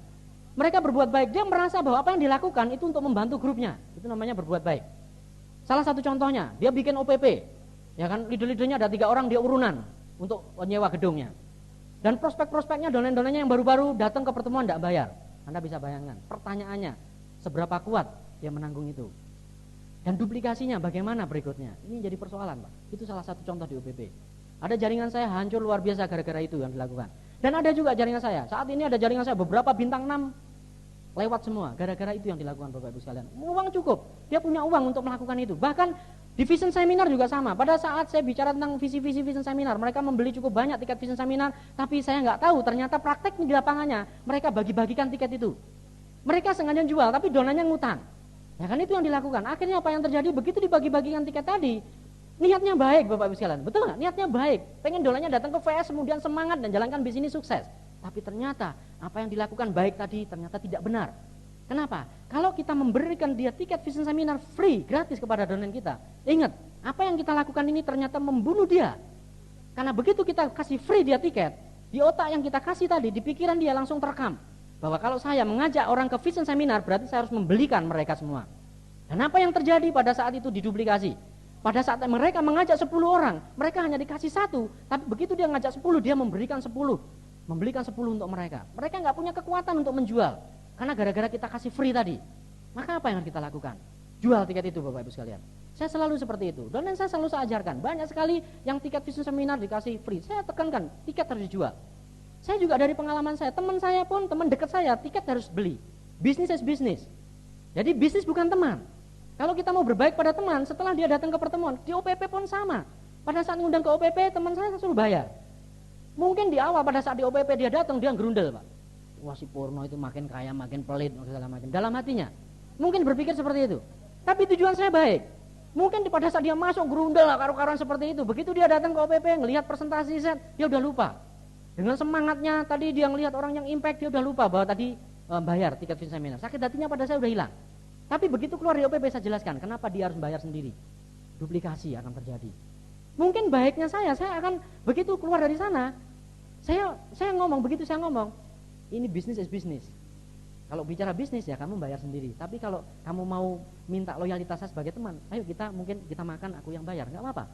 Mereka berbuat baik, dia merasa bahwa apa yang dilakukan itu untuk membantu grupnya. Itu namanya berbuat baik. Salah satu contohnya, dia bikin OPP. Ya kan, leader-leadernya ada 3 orang, dia urunan untuk menyewa gedungnya. Dan prospek-prospeknya, downline-downline yang baru-baru datang ke pertemuan tidak bayar. Anda bisa bayangkan, pertanyaannya, seberapa kuat dia menanggung itu. Dan duplikasinya bagaimana berikutnya. Ini jadi persoalan Pak. Itu salah satu contoh di OPP. Ada jaringan saya hancur luar biasa gara-gara itu yang dilakukan. Dan ada juga jaringan saya, saat ini ada jaringan saya beberapa bintang 6 lewat semua, gara-gara itu yang dilakukan Bapak Ibu sekalian. Uang cukup, dia punya uang untuk melakukan itu. Bahkan di vision seminar juga sama. Pada saat saya bicara tentang visi-visi vision seminar, mereka membeli cukup banyak tiket vision seminar, tapi saya nggak tahu ternyata prakteknya di lapangannya, mereka bagi-bagikan tiket itu. Mereka sengaja jual, tapi donanya ngutang. Ya kan itu yang dilakukan. Akhirnya apa yang terjadi, begitu dibagi-bagikan tiket tadi, niatnya baik Bapak Ibu sekalian, betul nggak? Niatnya baik, pengen donanya datang ke VS, kemudian semangat dan jalankan bisnis ini sukses. Tapi ternyata apa yang dilakukan baik tadi ternyata tidak benar. Kenapa? Kalau kita memberikan dia tiket vision seminar free, gratis kepada downline kita, ingat, apa yang kita lakukan ini ternyata membunuh dia. Karena begitu kita kasih free dia tiket, Di otak yang kita kasih tadi, di pikiran dia langsung terekam bahwa kalau saya mengajak orang ke vision seminar berarti saya harus membelikan mereka semua. Dan apa yang terjadi pada saat itu diduplikasi? Pada saat mereka mengajak 10 orang, mereka hanya dikasih 1, tapi begitu dia ngajak 10, dia memberikan 10 untuk mereka. Mereka nggak punya kekuatan untuk menjual, karena gara-gara kita kasih free tadi. Maka apa yang harus kita lakukan? Jual tiket itu, Bapak Ibu sekalian. Saya selalu seperti itu, dan saya selalu ajarkan. Banyak sekali yang tiket vision seminar dikasih free. Saya tekankan, tiket harus dijual. Saya juga dari pengalaman saya, teman saya pun, teman dekat saya, tiket harus beli. Business is business. Jadi bisnis bukan teman. Kalau kita mau berbaik pada teman, setelah dia datang ke pertemuan, di OPP pun sama. Pada saat ngundang ke OPP, teman saya suruh bayar. Mungkin di awal pada saat di OPP dia datang, dia gerundel, Pak. Wah, si Purno itu makin kaya, makin pelit, segala macam. Dalam hatinya, mungkin berpikir seperti itu. Tapi tujuan saya baik. Mungkin pada saat dia masuk gerundel, karu-karuan seperti itu. Begitu dia datang ke OPP, ngelihat presentasi set, dia udah lupa. Dengan semangatnya, tadi dia ngelihat orang yang impact, dia udah lupa bahwa tadi bayar tiket vision seminar. Sakit hatinya pada saya udah hilang. Tapi begitu keluar dari OPP saya jelaskan kenapa dia harus bayar sendiri. Duplikasi akan terjadi. Mungkin baiknya saya akan begitu keluar dari sana, saya ngomong, begitu saya ngomong, ini bisnis is bisnis. Kalau bicara bisnis ya kamu bayar sendiri. Tapi kalau kamu mau minta loyalitas saya sebagai teman, ayo mungkin kita makan, aku yang bayar, nggak apa-apa.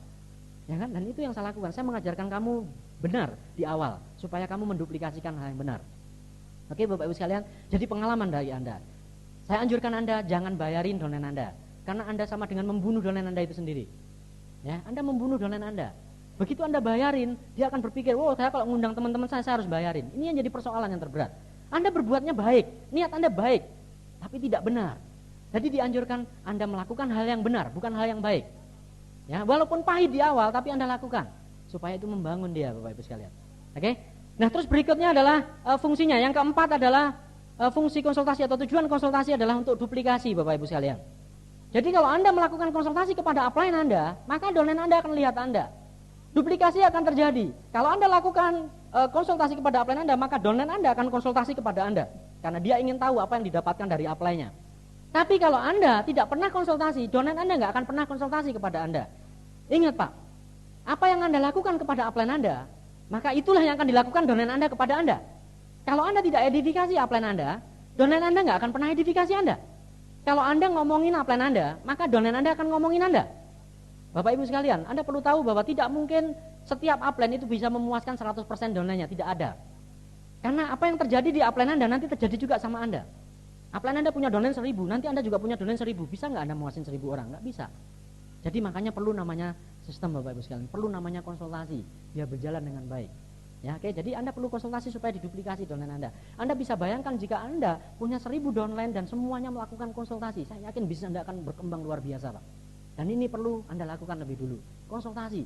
Ya kan? Dan itu yang saya lakukan. Saya mengajarkan kamu benar di awal supaya kamu menduplikasikan hal yang benar. Oke, Bapak Ibu sekalian, jadi pengalaman dari Anda. Saya anjurkan Anda jangan bayarin downline Anda, karena Anda sama dengan membunuh downline Anda itu sendiri. Ya, Anda membunuh downline Anda. Begitu Anda bayarin, dia akan berpikir, wow, saya kalau ngundang teman-teman saya harus bayarin. Ini yang jadi persoalan yang terberat. Anda berbuatnya baik, niat Anda baik, tapi tidak benar. Jadi dianjurkan Anda melakukan hal yang benar, bukan hal yang baik. Ya, walaupun pahit di awal, tapi Anda lakukan supaya itu membangun dia, Bapak Ibu sekalian. Oke? Nah, terus berikutnya adalah fungsinya. Yang keempat adalah fungsi konsultasi atau tujuan konsultasi adalah untuk duplikasi, Bapak Ibu sekalian. Jadi kalau Anda melakukan konsultasi kepada upline Anda, maka downline Anda akan lihat Anda. Duplikasi akan terjadi. Kalau Anda lakukan konsultasi kepada upline Anda, maka downline Anda akan konsultasi kepada Anda. Karena dia ingin tahu apa yang didapatkan dari upline-nya. Tapi kalau Anda tidak pernah konsultasi, downline Anda nggak akan pernah konsultasi kepada Anda. Ingat Pak, apa yang Anda lakukan kepada upline Anda, maka itulah yang akan dilakukan downline Anda kepada Anda. Kalau Anda tidak edifikasi upline Anda, downline Anda nggak akan pernah edifikasi Anda. Kalau Anda ngomongin upline Anda, maka downline Anda akan ngomongin Anda. Bapak Ibu sekalian, Anda perlu tahu bahwa tidak mungkin setiap upline itu bisa memuaskan 100% downline-nya, tidak ada. Karena apa yang terjadi di upline Anda nanti terjadi juga sama Anda. Upline Anda punya downline 1000, nanti Anda juga punya downline 1000. Bisa nggak Anda muasin 1000 orang? Nggak bisa. Jadi makanya perlu namanya sistem, Bapak Ibu sekalian, perlu namanya konsultasi biar berjalan dengan baik. Ya, oke, jadi Anda perlu konsultasi supaya diduplikasi downline Anda. Anda bisa bayangkan jika Anda punya 1000 downline dan semuanya melakukan konsultasi, saya yakin bisnis Anda akan berkembang luar biasa, Pak. Dan ini perlu Anda lakukan lebih dulu. Konsultasi.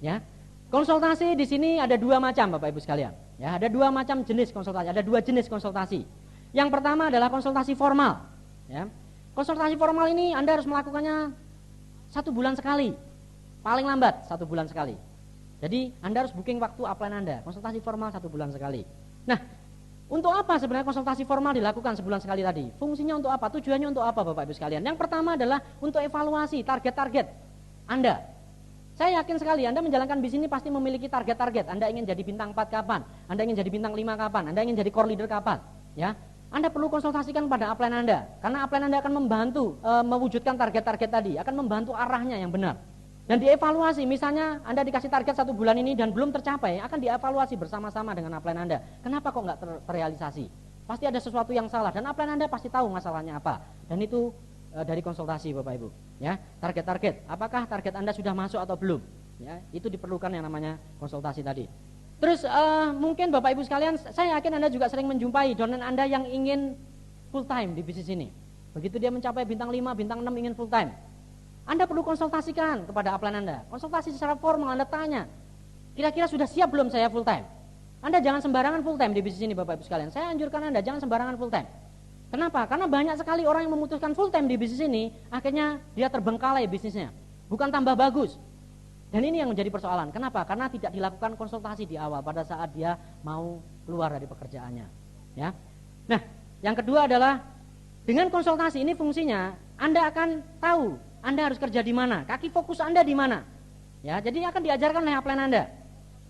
Ya. Konsultasi di sini ada 2 macam, Bapak Ibu sekalian. Ya, ada 2 macam jenis konsultasi, ada 2 jenis konsultasi. Yang pertama adalah konsultasi formal. Ya. Konsultasi formal ini Anda harus melakukannya 1 bulan sekali. Paling lambat 1 bulan sekali. Jadi Anda harus booking waktu upline Anda, konsultasi formal 1 bulan sekali. Nah, untuk apa sebenarnya konsultasi formal dilakukan sebulan sekali tadi? Fungsinya untuk apa? Tujuannya untuk apa, Bapak Ibu sekalian? Yang pertama adalah untuk evaluasi target-target Anda. Saya yakin sekali Anda menjalankan bisnis ini pasti memiliki target-target. Anda ingin jadi bintang 4 kapan? Anda ingin jadi bintang 5 kapan? Anda ingin jadi core leader kapan? Ya, Anda perlu konsultasikan pada upline Anda, karena upline Anda akan membantu mewujudkan target-target tadi, akan membantu arahnya yang benar. Dan dievaluasi, misalnya Anda dikasih target 1 bulan ini dan belum tercapai, akan dievaluasi bersama-sama dengan upline Anda. Kenapa kok nggak terrealisasi? Pasti ada sesuatu yang salah dan upline Anda pasti tahu masalahnya apa. Dan itu dari konsultasi, Bapak Ibu. Ya, target-target. Apakah target Anda sudah masuk atau belum? Ya, itu diperlukan yang namanya konsultasi tadi. Terus mungkin Bapak Ibu sekalian, saya yakin Anda juga sering menjumpai downline Anda yang ingin full time di bisnis ini. Begitu dia mencapai bintang 5, bintang 6 ingin full time. Anda perlu konsultasikan kepada upline Anda. Konsultasi secara formal, Anda tanya, kira-kira sudah siap belum saya full time? Anda jangan sembarangan full time di bisnis ini, Bapak Ibu sekalian. Saya anjurkan Anda jangan sembarangan full time. Kenapa? Karena banyak sekali orang yang memutuskan full time di bisnis ini, akhirnya dia terbengkalai bisnisnya, bukan tambah bagus. Dan ini yang menjadi persoalan. Kenapa? Karena tidak dilakukan konsultasi di awal pada saat dia mau keluar dari pekerjaannya. Ya. Nah, yang kedua adalah dengan konsultasi ini fungsinya Anda akan tahu Anda harus kerja di mana, kaki fokus Anda di mana. Ya, jadi akan diajarkan oleh upline Anda.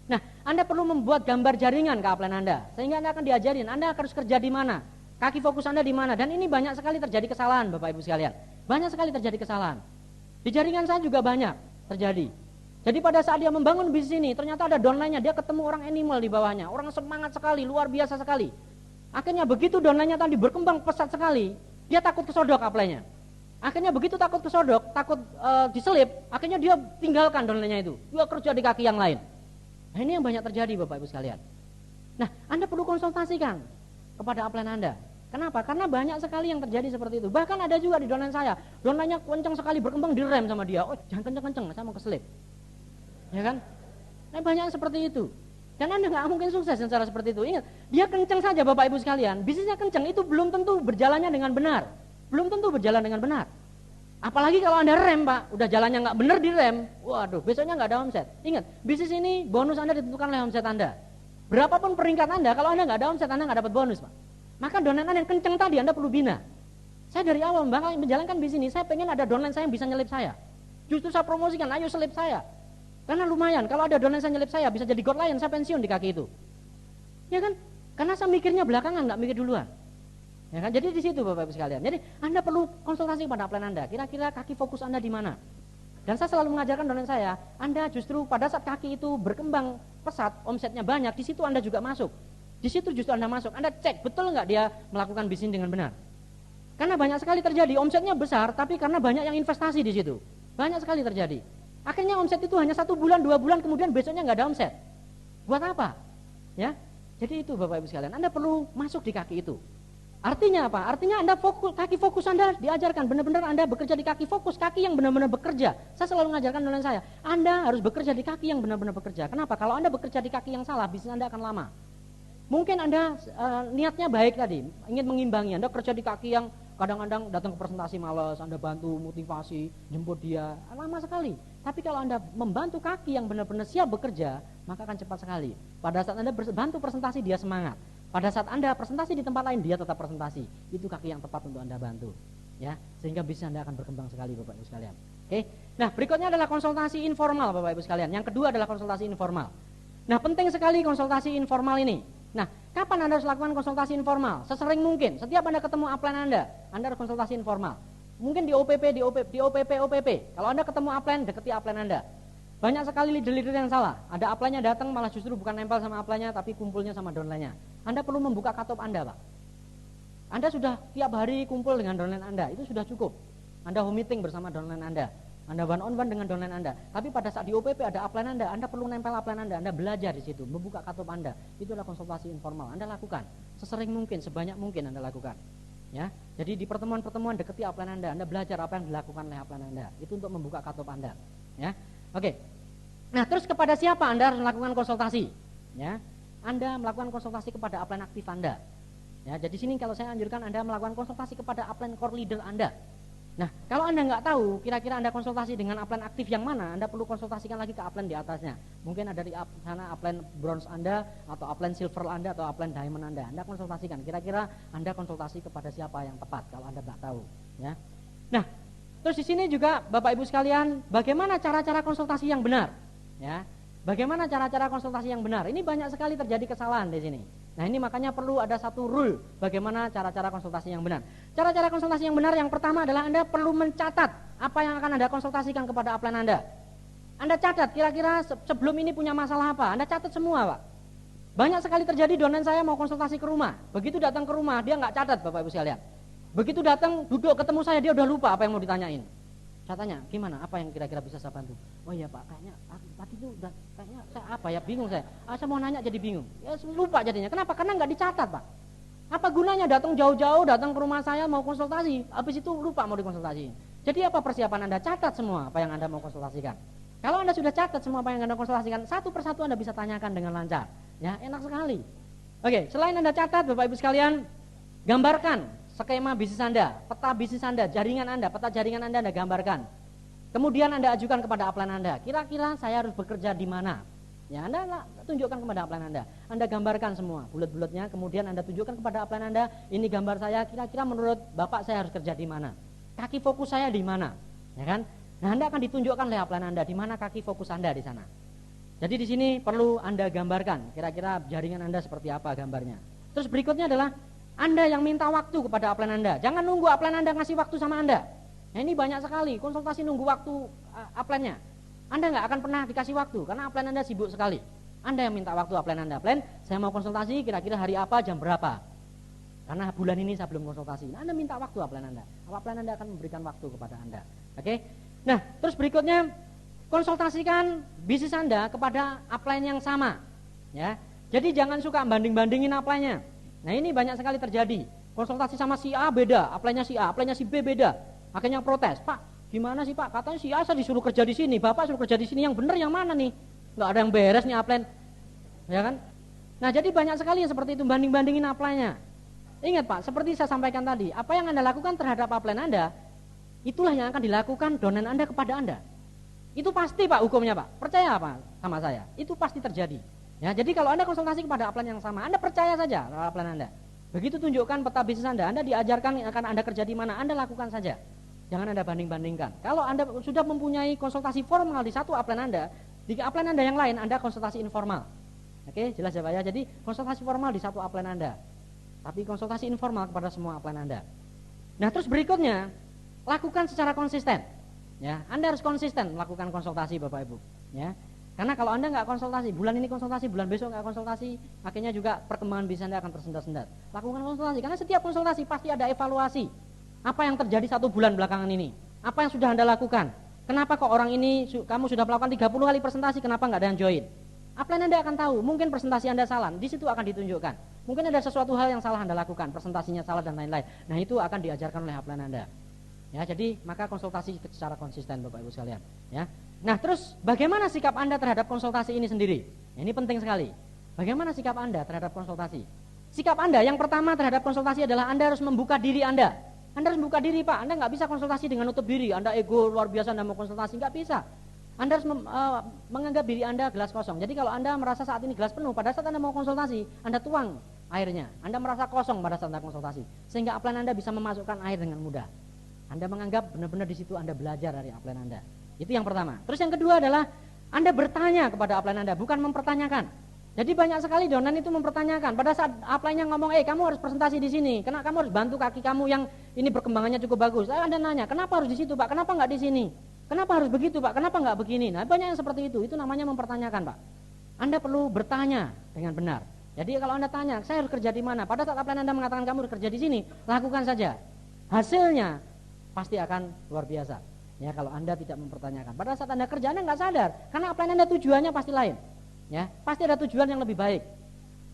Nah, Anda perlu membuat gambar jaringan ke upline Anda, sehingga Anda akan diajarin, Anda harus kerja di mana, kaki fokus Anda di mana, dan ini banyak sekali terjadi kesalahan Bapak Ibu sekalian. Banyak sekali terjadi kesalahan. Di jaringan saya juga banyak terjadi. Jadi pada saat dia membangun bisnis ini, ternyata ada downline-nya, dia ketemu orang animal di bawahnya, orang semangat sekali, luar biasa sekali. Akhirnya begitu downline-nya tadi berkembang pesat sekali, dia takut kesodok upline-nya. Akhirnya begitu takut kesodok, takut diselip, akhirnya dia tinggalkan downline-nya itu, dia kerja di kaki yang lain. Nah, ini yang banyak terjadi Bapak Ibu sekalian. Nah, Anda perlu konsultasikan kepada upline Anda. Kenapa? Karena banyak sekali yang terjadi seperti itu. Bahkan ada juga di downline saya, downline-nya kencang sekali, berkembang, direm sama dia. Oh, jangan kencang-kencang, saya mau keselip. Ya kan? Nah, banyak seperti itu. Dan Anda nggak mungkin sukses secara seperti itu. Ingat, dia kencang saja Bapak Ibu sekalian. Bisnisnya kencang itu belum tentu berjalannya dengan benar. Belum tentu berjalan dengan benar. Apalagi kalau Anda rem Pak, udah jalannya nggak benar direm, waduh besoknya nggak ada omset. Ingat, bisnis ini bonus Anda ditentukan oleh omset Anda. Berapapun peringkat Anda, kalau Anda nggak ada omset Anda nggak dapat bonus Pak. Maka downline Anda yang kenceng tadi Anda perlu bina. Saya dari awal menjalankan bisnis ini, saya pengen ada downline saya yang bisa nyelip saya. Justru saya promosikan, ayo selip saya. Karena lumayan, kalau ada downline saya nyelip saya, bisa jadi God Lion, saya pensiun di kaki itu. Ya kan? Karena saya mikirnya belakangan, nggak mikir duluan. Ya kan? Jadi di situ Bapak Ibu sekalian. Jadi Anda perlu konsultasi pada upline Anda. Kira-kira kaki fokus Anda di mana? Dan saya selalu mengajarkan downline saya, Anda justru pada saat kaki itu berkembang pesat, omsetnya banyak, di situ Anda juga masuk. Di situ justru Anda masuk. Anda cek betul nggak dia melakukan bisnis dengan benar. Karena banyak sekali terjadi, omsetnya besar, tapi karena banyak yang investasi di situ. Banyak sekali terjadi. Akhirnya omset itu hanya 1 bulan, 2 bulan, kemudian besoknya nggak ada omset. Buat apa? Ya. Jadi itu Bapak Ibu sekalian, Anda perlu masuk di kaki itu. Artinya apa? Artinya Anda fokus, kaki fokus Anda diajarkan, benar-benar Anda bekerja di kaki fokus, kaki yang benar-benar bekerja. Saya selalu mengajarkan downline saya, Anda harus bekerja di kaki yang benar-benar bekerja. Kenapa? Kalau Anda bekerja di kaki yang salah, bisnis Anda akan lama. Mungkin Anda niatnya baik tadi, ingin mengimbangi, Anda kerja di kaki yang kadang-kadang datang ke presentasi malas, Anda bantu motivasi, jemput dia, lama sekali. Tapi kalau Anda membantu kaki yang benar-benar siap bekerja, maka akan cepat sekali. Pada saat Anda bantu presentasi, dia semangat. Pada saat Anda presentasi di tempat lain, dia tetap presentasi. Itu kaki yang tepat untuk Anda bantu. Ya, sehingga bisnis Anda akan berkembang sekali Bapak Ibu sekalian. Oke. Nah, berikutnya adalah konsultasi informal Bapak Ibu sekalian. Yang kedua adalah konsultasi informal. Nah, penting sekali konsultasi informal ini. Nah, kapan Anda harus lakukan konsultasi informal? Sesering mungkin. Setiap Anda ketemu upline Anda harus konsultasi informal. Mungkin di OPP, OPP. Kalau Anda ketemu upline, deketi upline Anda. Banyak sekali leader-leader yang salah. Ada upline-nya datang malah justru bukan nempel sama upline-nya, tapi kumpulnya sama downline-nya. Anda perlu membuka cut-off Anda, Pak. Anda sudah tiap hari kumpul dengan downline Anda, itu sudah cukup. Anda home meeting bersama downline Anda one on one dengan downline Anda. Tapi pada saat di OPP ada upline Anda perlu nempel upline Anda belajar di situ, membuka cut-off Anda. Itu adalah konsultasi informal. Anda lakukan sesering mungkin, sebanyak mungkin Anda lakukan. Ya, jadi di pertemuan-pertemuan deketi upline Anda belajar apa yang dilakukan oleh upline Anda. Itu untuk membuka cut-off Anda. Ya, oke. Nah, terus kepada siapa Anda harus melakukan konsultasi? Ya, Anda melakukan konsultasi kepada upline aktif Anda. Ya, jadi sini kalau saya anjurkan Anda melakukan konsultasi kepada upline core leader Anda. Nah, kalau Anda nggak tahu, kira-kira Anda konsultasi dengan upline aktif yang mana, Anda perlu konsultasikan lagi ke upline di atasnya. Mungkin ada di sana upline bronze Anda, atau upline silver Anda, atau upline diamond Anda. Anda konsultasikan, kira-kira Anda konsultasi kepada siapa yang tepat kalau Anda nggak tahu. Ya. Nah, terus di sini juga Bapak Ibu sekalian, bagaimana cara-cara konsultasi yang benar? Ya, bagaimana cara-cara konsultasi yang benar? Ini banyak sekali terjadi kesalahan di sini. Nah, ini makanya perlu ada satu rule bagaimana cara-cara konsultasi yang benar. Cara-cara konsultasi yang benar yang pertama adalah Anda perlu mencatat apa yang akan Anda konsultasikan kepada upline Anda. Anda catat kira-kira sebelum ini punya masalah apa, Anda catat semua, Pak. Banyak sekali terjadi downline saya mau konsultasi ke rumah. Begitu datang ke rumah, dia nggak catat Bapak Ibu sekalian. Begitu datang, duduk ketemu saya, dia udah lupa apa yang mau ditanyain. Saya tanya, gimana, apa yang kira-kira bisa saya bantu? Oh iya Pak, kayaknya tadi itu udah, kayaknya saya apa ya, bingung saya. Saya mau nanya jadi bingung. Ya lupa jadinya. Kenapa? Karena nggak dicatat Pak. Apa gunanya datang jauh-jauh, datang ke rumah saya mau konsultasi, habis itu lupa mau dikonsultasi. Jadi apa persiapan Anda? Catat semua apa yang Anda mau konsultasikan. Kalau Anda sudah catat semua apa yang Anda konsultasikan, satu persatu Anda bisa tanyakan dengan lancar. Ya, enak sekali. Oke, selain Anda catat, Bapak Ibu sekalian, gambarkan skema bisnis Anda, peta bisnis Anda, jaringan Anda, peta jaringan Anda gambarkan. Kemudian Anda ajukan kepada upline Anda, kira-kira saya harus bekerja di mana? Ya, Anda tunjukkan kepada upline Anda. Anda gambarkan semua bulat-bulatnya, kemudian Anda tunjukkan kepada upline Anda, ini gambar saya, kira-kira menurut Bapak saya harus kerja di mana? Kaki fokus saya di mana? Ya kan? Nah, Anda akan ditunjukkan oleh upline Anda di mana kaki fokus Anda di sana. Jadi di sini perlu Anda gambarkan, kira-kira jaringan Anda seperti apa gambarnya. Terus berikutnya adalah Anda yang minta waktu kepada upline Anda. Jangan nunggu upline Anda ngasih waktu sama Anda. Nah, ini banyak sekali konsultasi nunggu waktu upline-nya. Anda nggak akan pernah dikasih waktu karena upline Anda sibuk sekali. Anda yang minta waktu upline Anda. Upline, saya mau konsultasi kira-kira hari apa, jam berapa. Karena bulan ini saya belum konsultasi. Nah, Anda minta waktu upline Anda. Upline Anda akan memberikan waktu kepada Anda. Oke? Nah, terus berikutnya konsultasikan bisnis Anda kepada upline yang sama, ya. Jadi jangan suka banding-bandingin upline-nya. Nah, ini banyak sekali terjadi. Konsultasi sama si A beda, upline-nya si A, upline-nya si B beda. Akhirnya protes, "Pak, gimana sih Pak? Katanya si A saya disuruh kerja di sini, Bapak suruh kerja di sini, yang benar yang mana nih? Nggak ada yang beres nih upline." Ya kan? Nah, jadi banyak sekali yang seperti itu banding-bandingin upline-nya. Ingat Pak, seperti saya sampaikan tadi, apa yang Anda lakukan terhadap upline Anda, itulah yang akan dilakukan downline Anda kepada Anda. Itu pasti Pak hukumnya Pak. Percaya apa sama saya? Itu pasti terjadi. Ya, jadi kalau Anda konsultasi kepada upline yang sama, Anda percaya saja upline Anda. Begitu tunjukkan peta bisnis Anda diajarkan akan Anda kerja di mana, Anda lakukan saja. Jangan Anda banding-bandingkan. Kalau Anda sudah mempunyai konsultasi formal di satu upline Anda, di upline Anda yang lain Anda konsultasi informal. Oke, jelas ya Pak ya. Jadi konsultasi formal di satu upline Anda, tapi konsultasi informal kepada semua upline Anda. Nah, terus berikutnya lakukan secara konsisten. Ya, Anda harus konsisten melakukan konsultasi Bapak Ibu. Ya, karena kalau Anda nggak konsultasi, bulan ini konsultasi, bulan besok nggak konsultasi, akhirnya juga perkembangan bisnis Anda akan tersendat-sendat. Lakukan konsultasi, karena setiap konsultasi pasti ada evaluasi. Apa yang terjadi 1 bulan belakangan ini? Apa yang sudah Anda lakukan? Kenapa kok orang ini, kamu sudah melakukan 30 kali presentasi, kenapa nggak ada yang join? Upline Anda akan tahu, mungkin presentasi Anda salah, di situ akan ditunjukkan. Mungkin ada sesuatu hal yang salah Anda lakukan, presentasinya salah dan lain-lain. Nah, itu akan diajarkan oleh upline Anda. Ya, jadi maka konsultasi secara konsisten Bapak Ibu sekalian. Ya. Nah, terus bagaimana sikap Anda terhadap konsultasi ini sendiri? Ya, ini penting sekali. Bagaimana sikap Anda terhadap konsultasi? Sikap Anda yang pertama terhadap konsultasi adalah Anda harus membuka diri Anda. Anda harus membuka diri Pak. Anda nggak bisa konsultasi dengan nutup diri. Anda ego luar biasa Anda mau konsultasi, nggak bisa. Anda harus menganggap diri Anda gelas kosong. Jadi kalau Anda merasa saat ini gelas penuh, pada saat Anda mau konsultasi, Anda tuang airnya. Anda merasa kosong pada saat Anda konsultasi, sehingga upline Anda bisa memasukkan air dengan mudah. Anda menganggap benar-benar di situ Anda belajar dari upline Anda. Itu yang pertama. Terus yang kedua adalah Anda bertanya kepada upline Anda, bukan mempertanyakan. Jadi banyak sekali downline itu mempertanyakan. Pada saat upline-nya ngomong, kamu harus presentasi di sini, karena kamu harus bantu kaki kamu yang ini perkembangannya cukup bagus. Anda nanya, kenapa harus di situ Pak? Kenapa nggak di sini? Kenapa harus begitu Pak? Kenapa nggak begini? Nah, banyak yang seperti itu. Itu namanya mempertanyakan Pak. Anda perlu bertanya dengan benar. Jadi kalau Anda tanya, saya harus kerja di mana? Pada saat upline Anda mengatakan kamu harus kerja di sini, lakukan saja. Hasilnya pasti akan luar biasa. Ya, kalau Anda tidak mempertanyakan. Pada saat Anda kerja Anda nggak sadar, karena upline Anda tujuannya pasti lain. Ya, pasti ada tujuan yang lebih baik.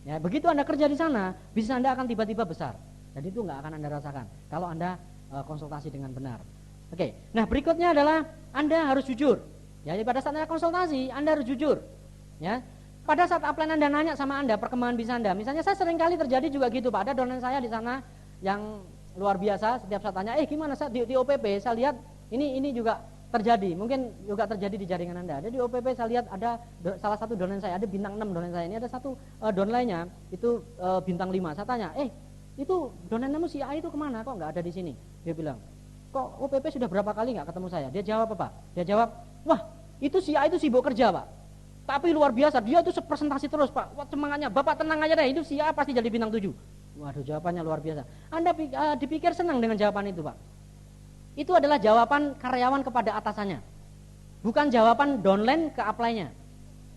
Ya, begitu Anda kerja di sana, bisnis Anda akan tiba-tiba besar. Dan itu nggak akan Anda rasakan kalau Anda konsultasi dengan benar. Oke, nah berikutnya adalah Anda harus jujur. Ya, jadi pada saat Anda konsultasi, Anda harus jujur. Ya, pada saat upline Anda nanya sama Anda perkembangan bisnis Anda, misalnya saya sering kali terjadi juga gitu Pak. Ada downline saya di sana yang luar biasa, setiap saya tanya, gimana saya di OPP, saya lihat ini juga terjadi, mungkin juga terjadi di jaringan Anda. Ada di OPP saya lihat ada salah satu downline saya, ada bintang 6 downline saya, ini ada satu downline-nya itu bintang 5. Saya tanya, itu downline-mu si A itu kemana, kok nggak ada di sini? Dia bilang, kok OPP sudah berapa kali nggak ketemu saya? Dia jawab apa? Dia jawab, wah itu si A itu sibuk kerja Pak, tapi luar biasa, dia itu presentasi terus Pak, wah semangatnya, Bapak tenang aja deh, itu si A pasti jadi bintang 7. Waduh, jawabannya luar biasa. Anda dipikir senang dengan jawaban itu Pak. Itu adalah jawaban karyawan kepada atasannya, bukan jawaban downline ke upline-nya.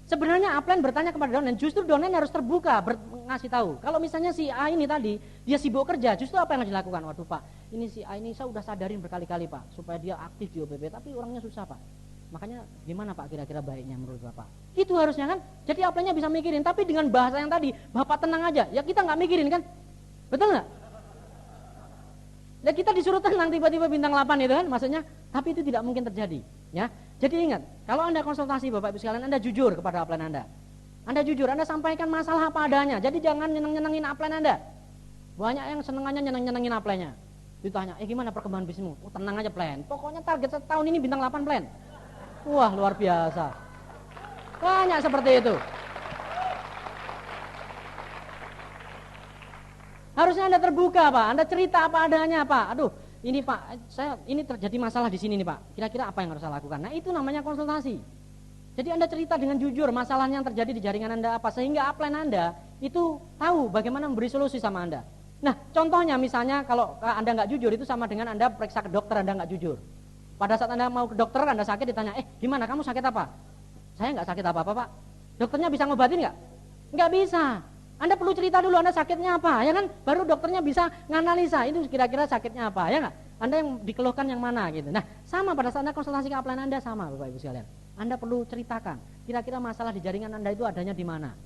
Sebenarnya upline bertanya kepada downline, justru downline harus terbuka ngasih tahu. Kalau misalnya si A ini tadi dia sibuk kerja, justru apa yang harus dilakukan? Waduh Pak, ini si A ini saya udah sadarin berkali-kali Pak supaya dia aktif di OPP, tapi orangnya susah Pak. Makanya gimana Pak kira-kira baiknya menurut Bapak? Itu harusnya kan. Jadi upline-nya bisa mikirin, tapi dengan bahasa yang tadi, Bapak tenang aja. Ya kita nggak mikirin kan? Betul nggak? Dan kita disuruh tenang tiba-tiba bintang 8 itu kan maksudnya, tapi itu tidak mungkin terjadi. Ya, jadi ingat, kalau Anda konsultasi Bapak Ibu sekalian, Anda jujur kepada upline Anda. Anda jujur, Anda sampaikan masalah apa adanya. Jadi jangan nyeneng-nyenengin upline Anda. Banyak yang senengannya nyeneng-nyenengin upline-nya. Ditanya, gimana perkembangan bisnismu? Oh, tenang aja plan. Pokoknya target setahun ini bintang 8 plan. Wah, luar biasa. Banyak seperti itu. Harusnya Anda terbuka Pak, Anda cerita apa adanya Pak. Aduh, ini Pak, ini terjadi masalah di sini nih Pak. Kira-kira apa yang harus saya lakukan? Nah, itu namanya konsultasi. Jadi Anda cerita dengan jujur masalah yang terjadi di jaringan Anda apa, sehingga upline Anda itu tahu bagaimana memberi solusi sama Anda. Nah, contohnya misalnya kalau Anda nggak jujur, itu sama dengan Anda periksa ke dokter, Anda nggak jujur. Pada saat Anda mau ke dokter, Anda sakit, ditanya, gimana kamu sakit apa? Saya nggak sakit apa-apa Pak. Dokternya bisa ngobatin nggak? Nggak bisa. Anda perlu cerita dulu Anda sakitnya apa, ya kan? Baru dokternya bisa nganalisa, itu kira-kira sakitnya apa, ya nggak? Anda yang dikeluhkan yang mana gitu. Nah, sama pada saat Anda konsultasi ke upline Anda, sama Bapak Ibu sekalian. Anda perlu ceritakan, kira-kira masalah di jaringan Anda itu adanya di mana,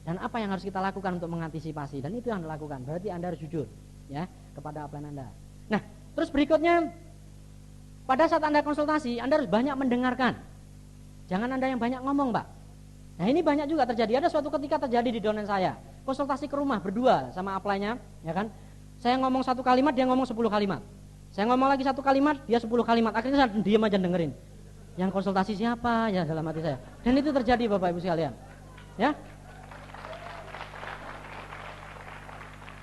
dan apa yang harus kita lakukan untuk mengantisipasi, dan itu yang Anda lakukan. Berarti Anda harus jujur ya kepada upline Anda. Nah, terus berikutnya, pada saat Anda konsultasi, Anda harus banyak mendengarkan. Jangan Anda yang banyak ngomong, Pak. Nah, ini banyak juga terjadi. Ada suatu ketika terjadi di downline saya. Konsultasi ke rumah berdua sama upline-nya, ya kan? Saya ngomong 1 kalimat, dia ngomong 10 kalimat. Saya ngomong lagi 1 kalimat, dia 10 kalimat. Akhirnya saya diam aja dengerin. Yang konsultasi siapa ya dalam hati saya. Dan itu terjadi Bapak Ibu sekalian. Ya.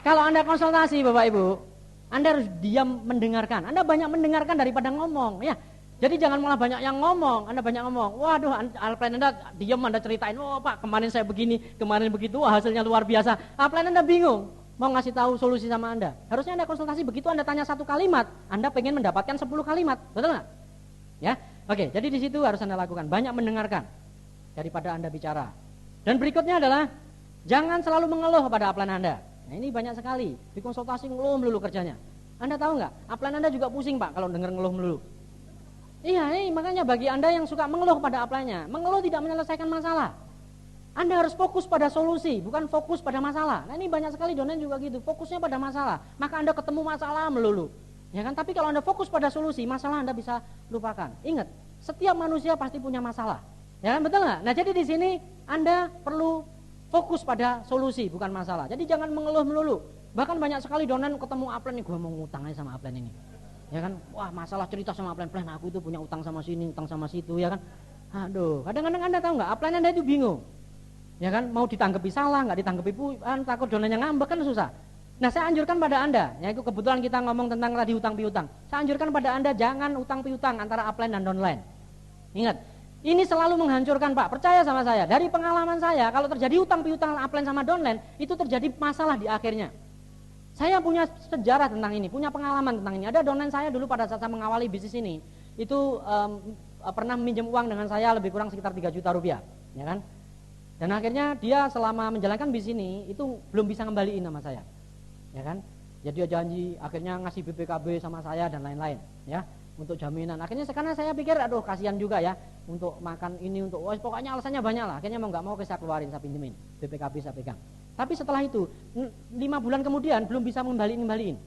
Kalau Anda konsultasi Bapak Ibu, Anda harus diam mendengarkan. Anda banyak mendengarkan daripada ngomong, ya. Jadi jangan malah banyak yang ngomong. Anda banyak ngomong. Waduh, upline Anda diam, Anda ceritain, "Oh, Pak, kemarin saya begini, kemarin begitu, wah, hasilnya luar biasa." Upline Anda bingung mau ngasih tahu solusi sama Anda. Harusnya Anda konsultasi begitu Anda tanya 1 kalimat, Anda pengen mendapatkan 10 kalimat. Betul nggak? Ya. Oke, jadi di situ harus Anda lakukan, banyak mendengarkan daripada Anda bicara. Dan berikutnya adalah jangan selalu mengeluh kepada upline Anda. Nah, ini banyak sekali, di konsultasi ngeluh melulu kerjanya. Anda tahu nggak? Upline Anda juga pusing Pak kalau dengar ngeluh melulu. Iya, makanya bagi Anda yang suka mengeluh pada upline-nya, mengeluh tidak menyelesaikan masalah. Anda harus fokus pada solusi, bukan fokus pada masalah. Nah, ini banyak sekali donen juga gitu, fokusnya pada masalah. Maka Anda ketemu masalah melulu. Ya kan? Tapi kalau Anda fokus pada solusi, masalah Anda bisa lupakan. Ingat, setiap manusia pasti punya masalah. Ya kan? Betul nggak? Nah, jadi di sini Anda perlu fokus pada solusi, bukan masalah. Jadi jangan mengeluh melulu. Bahkan banyak sekali donen ketemu upline nih, gue mau ngutang aja sama upline ini. Ya kan? Wah, masalah cerita sama upline, aku itu punya utang sama sini, utang sama situ, ya kan? Aduh, kadang-kadang Anda tahu nggak, upline Anda itu bingung. Ya kan? Mau ditanggapi salah, nggak ditanggapi takut donennya ngambek kan susah. Nah, saya anjurkan pada Anda, ya itu kebetulan kita ngomong tentang tadi utang piutang. Saya anjurkan pada Anda jangan utang piutang antara upline dan downline. Ingat, ini selalu menghancurkan Pak, percaya sama saya. Dari pengalaman saya, kalau terjadi utang piutang upline sama downline, itu terjadi masalah di akhirnya. Saya punya sejarah tentang ini, punya pengalaman tentang ini. Ada downline saya dulu pada saat saya mengawali bisnis ini, itu pernah meminjam uang dengan saya lebih kurang sekitar 3 juta rupiah, ya kan? Dan akhirnya dia selama menjalankan bisnis ini, itu belum bisa ngembaliin sama saya. Ya kan, jadi dia janji akhirnya ngasih BPKB sama saya dan lain-lain ya untuk jaminan. Akhirnya karena saya pikir aduh kasihan juga ya untuk makan ini untuk pokoknya alasannya banyak lah. Akhirnya mau nggak mau saya keluarin, saya pinjemin BPKB saya pegang. Tapi setelah itu 5 bulan kemudian belum bisa ngembaliin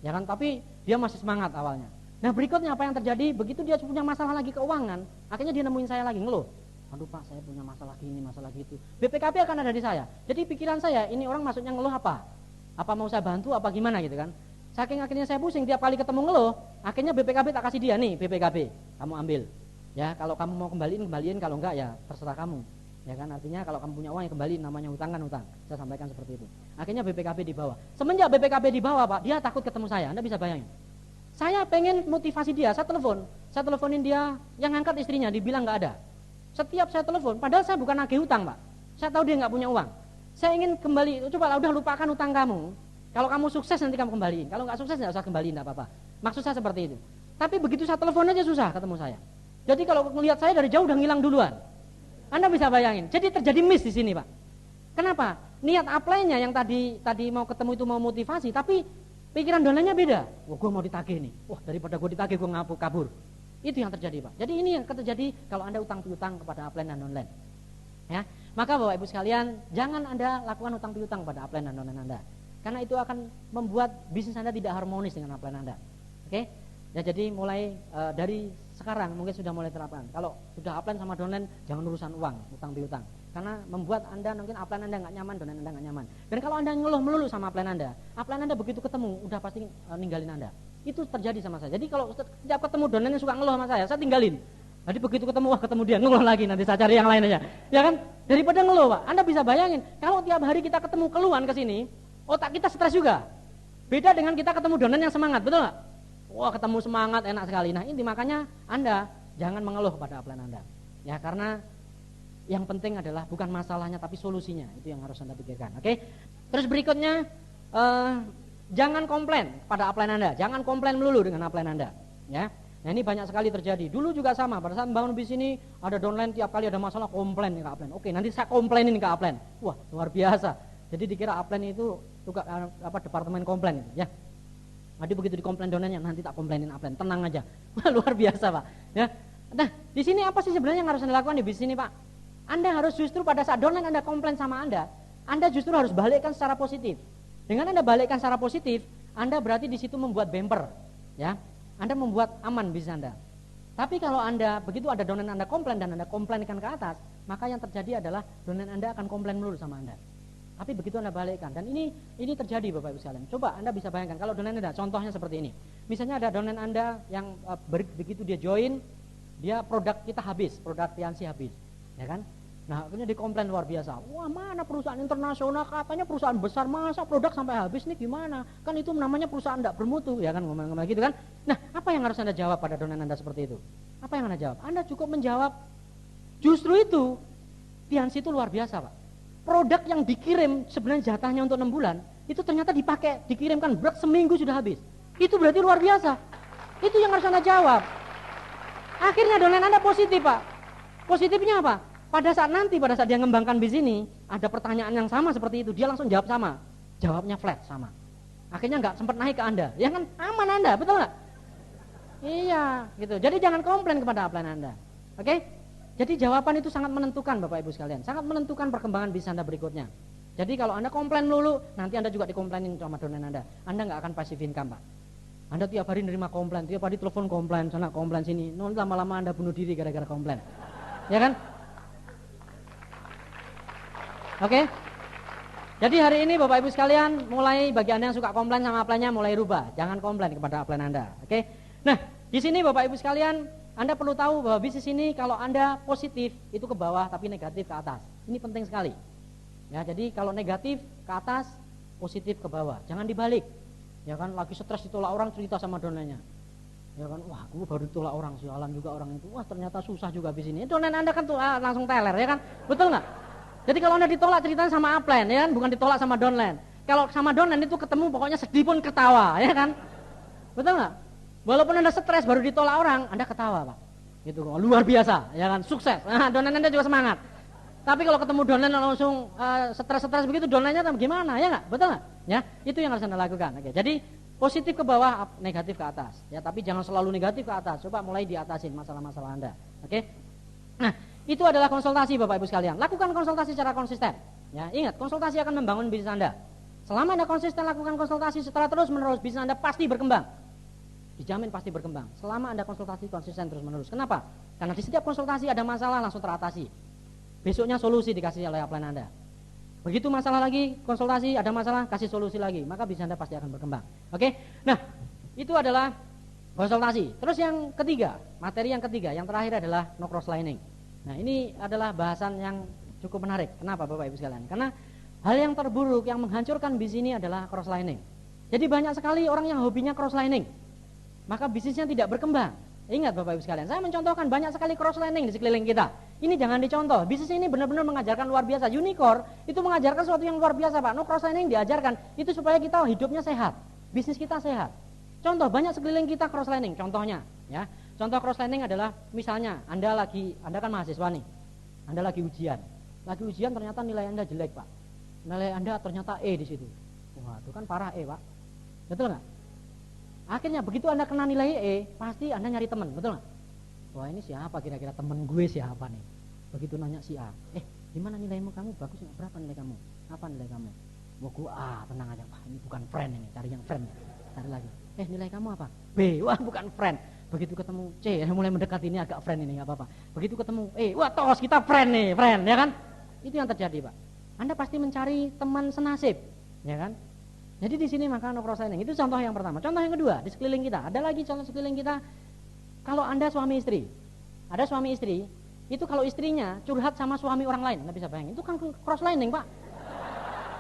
ya kan, tapi dia masih semangat awalnya. Nah, berikutnya apa yang terjadi, begitu dia punya masalah lagi keuangan, akhirnya dia nemuin saya lagi ngeluh, aduh Pak, saya punya masalah gini, masalah gitu. BPKB akan ada di saya. Jadi pikiran saya, ini orang maksudnya ngeluh apa mau saya bantu apa gimana gitu kan. Saking akhirnya saya pusing, tiap kali ketemu ngeluh, akhirnya BPKB tak kasih dia, nih BPKB kamu ambil ya, kalau kamu mau kembaliin, kalau enggak ya terserah kamu ya kan. Artinya kalau kamu punya uang ya kembaliin, namanya hutang kan hutang. Saya sampaikan seperti itu. Akhirnya BPKB dibawa. Semenjak BPKB dibawa Pak, dia takut ketemu saya. Anda bisa bayangin, saya pengen motivasi dia, saya teleponin dia, yang angkat istrinya, dibilang nggak ada. Setiap saya telepon, padahal saya bukan nagih hutang Pak, saya tahu dia nggak punya uang. Saya ingin kembali, coba udah lupakan utang kamu. Kalau kamu sukses nanti kamu kembaliin. Kalau nggak sukses nggak usah kembaliin, nggak apa-apa. Maksud saya seperti itu. Tapi begitu saya telepon aja susah ketemu saya. Jadi kalau melihat saya dari jauh udah ngilang duluan. Anda bisa bayangin. Jadi terjadi miss di sini Pak. Kenapa? Niat upline-nya yang tadi mau ketemu itu mau motivasi, tapi pikiran donanya beda. Wah, gue mau ditagih nih. Wah, daripada gue ditagih gue kabur. Itu yang terjadi Pak. Jadi ini yang terjadi kalau Anda utang piutang kepada upline dan downline. Ya, maka Bapak Ibu sekalian, jangan Anda lakukan utang piutang pada upline dan downline Anda, karena itu akan membuat bisnis Anda tidak harmonis dengan upline Anda. Oke? Ya, jadi mulai dari sekarang mungkin sudah mulai terapkan. Kalau sudah upline sama downline, jangan urusan uang, utang piutang, karena membuat Anda mungkin upline Anda nggak nyaman, downline Anda nggak nyaman. Dan kalau Anda ngeluh melulu sama upline Anda begitu ketemu udah pasti ninggalin Anda. Itu terjadi sama saya. Jadi kalau setiap ketemu downline yang suka ngeluh sama saya tinggalin. Jadi begitu ketemu, ketemu dia ngeluh lagi, nanti saya cari yang lain aja. Ya kan? Daripada ngeluh Pak. Anda bisa bayangin, kalau tiap hari kita ketemu keluhan ke sini, otak kita stres juga. Beda dengan kita ketemu donen yang semangat, betul nggak? Wah, ketemu semangat enak sekali. Nah, ini makanya Anda jangan mengeluh pada upline Anda. Ya, karena Yang penting adalah bukan masalahnya tapi solusinya, itu yang harus Anda pikirkan. Oke. Terus berikutnya, jangan komplain pada upline Anda, jangan komplain melulu dengan upline Anda, ya. Nah ini banyak sekali terjadi. Dulu juga sama, pada saat membangun bisnis ini ada downline, tiap kali ada masalah komplain ke upline. Oke, nanti saya komplainin ke upline. Wah, luar biasa. Jadi dikira upline itu departemen komplain, ya. Nanti begitu dikomplain downline-nya, nanti tak komplainin upline. Tenang aja. Wah, luar biasa, Pak. Ya. Nah, di sini apa sih sebenarnya yang harus Anda lakukan di bisnis ini, Pak? Anda harus justru pada saat downline Anda komplain sama Anda justru harus balikkan secara positif. Dengan Anda balikkan secara positif, Anda berarti di situ membuat bumper, ya. Anda membuat aman bisnis Anda. Tapi kalau Anda begitu ada downline Anda komplain dan Anda komplainkan ke atas, maka yang terjadi adalah downline Anda akan komplain melulu sama Anda. Tapi begitu Anda balikkan, dan ini terjadi Bapak Ibu sekalian. Coba Anda bisa bayangkan kalau downline Anda, contohnya seperti ini. Misalnya ada downline Anda yang begitu dia join, dia produk kita habis, produk Tiansi habis, ya kan? Nah, akhirnya dikomplain luar biasa. Wah, mana perusahaan internasional, katanya perusahaan besar, masa produk sampai habis nih gimana? Kan itu namanya perusahaan tidak bermutu, ya kan, ngomong-ngomong gitu kan. Nah, apa yang harus Anda jawab pada downline Anda seperti itu? Apa yang Anda jawab? Anda cukup menjawab, justru itu, Tiansi itu luar biasa, Pak. Produk yang dikirim sebenarnya jatahnya untuk 6 bulan, itu ternyata dikirimkan berat seminggu sudah habis. Itu berarti luar biasa. Itu yang harus Anda jawab. Akhirnya downline Anda positif, Pak. Positifnya apa? Pada saat dia mengembangkan bisnis ini, ada pertanyaan yang sama seperti itu, dia langsung jawab sama. Jawabnya flat sama. Akhirnya nggak sempat naik ke Anda. Ya kan aman Anda, betul nggak? Iya, gitu. Jadi jangan komplain kepada upline Anda. Oke? Jadi jawaban itu sangat menentukan Bapak Ibu sekalian, sangat menentukan perkembangan bisnis Anda berikutnya. Jadi kalau Anda komplain dulu, nanti Anda juga dikomplainin sama downline Anda. Anda nggak akan passive income, Pak. Anda tiap hari nerima komplain, tiap hari telepon komplain, sana komplain sini. Nanti lama-lama Anda bunuh diri gara-gara komplain. Ya kan? Oke. Jadi hari ini Bapak Ibu sekalian, mulai bagi Anda yang suka komplain sama upline-nya mulai rubah. Jangan komplain kepada upline Anda. Oke. Nah, di sini Bapak Ibu sekalian, Anda perlu tahu bahwa bisnis ini kalau Anda positif itu ke bawah tapi negatif ke atas. Ini penting sekali. Ya, jadi kalau negatif ke atas, positif ke bawah. Jangan dibalik. Ya kan, lagi stres ditolak orang, cerita sama downline-nya. Ya kan, wah, gue baru ditolak orang, sialan juga orang itu. Wah, ternyata susah juga bisnis ini. Downline Anda kan tuh langsung teler, ya kan? Betul nggak? Jadi kalau Anda ditolak ceritanya sama upline, ya kan, bukan ditolak sama downline. Kalau sama downline itu ketemu pokoknya sedih pun ketawa, ya kan? Betul nggak? Walaupun Anda stres baru ditolak orang, Anda ketawa, Pak. Gitu, luar biasa, ya kan? Sukses. Nah, downline Anda juga semangat. Tapi kalau ketemu downline langsung stres-stres begitu, downline-nya gimana, ya nggak? Betul nggak? Ya, itu yang harus Anda lakukan. Oke, jadi positif ke bawah, negatif ke atas. Ya, tapi jangan selalu negatif ke atas. Coba mulai diatasin masalah-masalah Anda. Oke? Nah, itu adalah konsultasi Bapak Ibu sekalian. Lakukan konsultasi secara konsisten. Ya, ingat, konsultasi akan membangun bisnis Anda. Selama Anda konsisten lakukan konsultasi secara terus-menerus, bisnis Anda pasti berkembang. Dijamin pasti berkembang. Selama Anda konsultasi konsisten terus-menerus. Kenapa? Karena di setiap konsultasi ada masalah langsung teratasi. Besoknya solusi dikasih oleh upline Anda. Begitu masalah lagi, konsultasi ada masalah, kasih solusi lagi, maka bisnis Anda pasti akan berkembang. Oke? Nah, itu adalah konsultasi. Terus yang ketiga, materi yang ketiga, yang terakhir adalah no cross lining. Nah, ini adalah bahasan yang cukup menarik. Kenapa Bapak Ibu sekalian? Karena hal yang terburuk yang menghancurkan bisnis ini adalah cross lining. Jadi banyak sekali orang yang hobinya cross lining, maka bisnisnya tidak berkembang. Ingat Bapak Ibu sekalian, saya mencontohkan banyak sekali cross lining di sekeliling kita. Ini jangan dicontoh. Bisnis ini benar-benar mengajarkan luar biasa. Unicorn itu mengajarkan sesuatu yang luar biasa, Pak. No cross lining diajarkan itu supaya kita hidupnya sehat, bisnis kita sehat. Contoh banyak sekeliling kita cross lining. Contohnya, ya. Contoh cross lining adalah misalnya Anda kan mahasiswa nih. Anda lagi ujian. Ternyata nilai Anda jelek, Pak. Nilai Anda ternyata E di situ. Wah, itu kan parah E, Pak. Betul nggak? Akhirnya begitu Anda kena nilai E, pasti Anda nyari teman, betul nggak? Wah, ini siapa kira-kira teman gue siapa nih? Begitu nanya si A, gimana nilaimu, kamu bagus nggak? Berapa nilai kamu? Apa nilai kamu? Wah, gue A, tenang aja, Pak. Ini bukan friend ini, cari yang friend. Cari lagi. Nilai kamu apa? B, wah bukan friend. Begitu ketemu C, mulai mendekat ini agak friend ini, nggak apa-apa. Begitu ketemu E, wah tos kita friend nih, friend, ya kan? Itu yang terjadi, Pak. Anda pasti mencari teman senasib, ya kan? Jadi di sini maka no cross lining. Itu contoh yang pertama. Contoh yang kedua, di sekeliling kita. Ada lagi contoh sekeliling kita. Kalau Anda suami istri, ada suami istri, itu kalau istrinya curhat sama suami orang lain, Anda bisa bayangin, itu kan cross lining, Pak.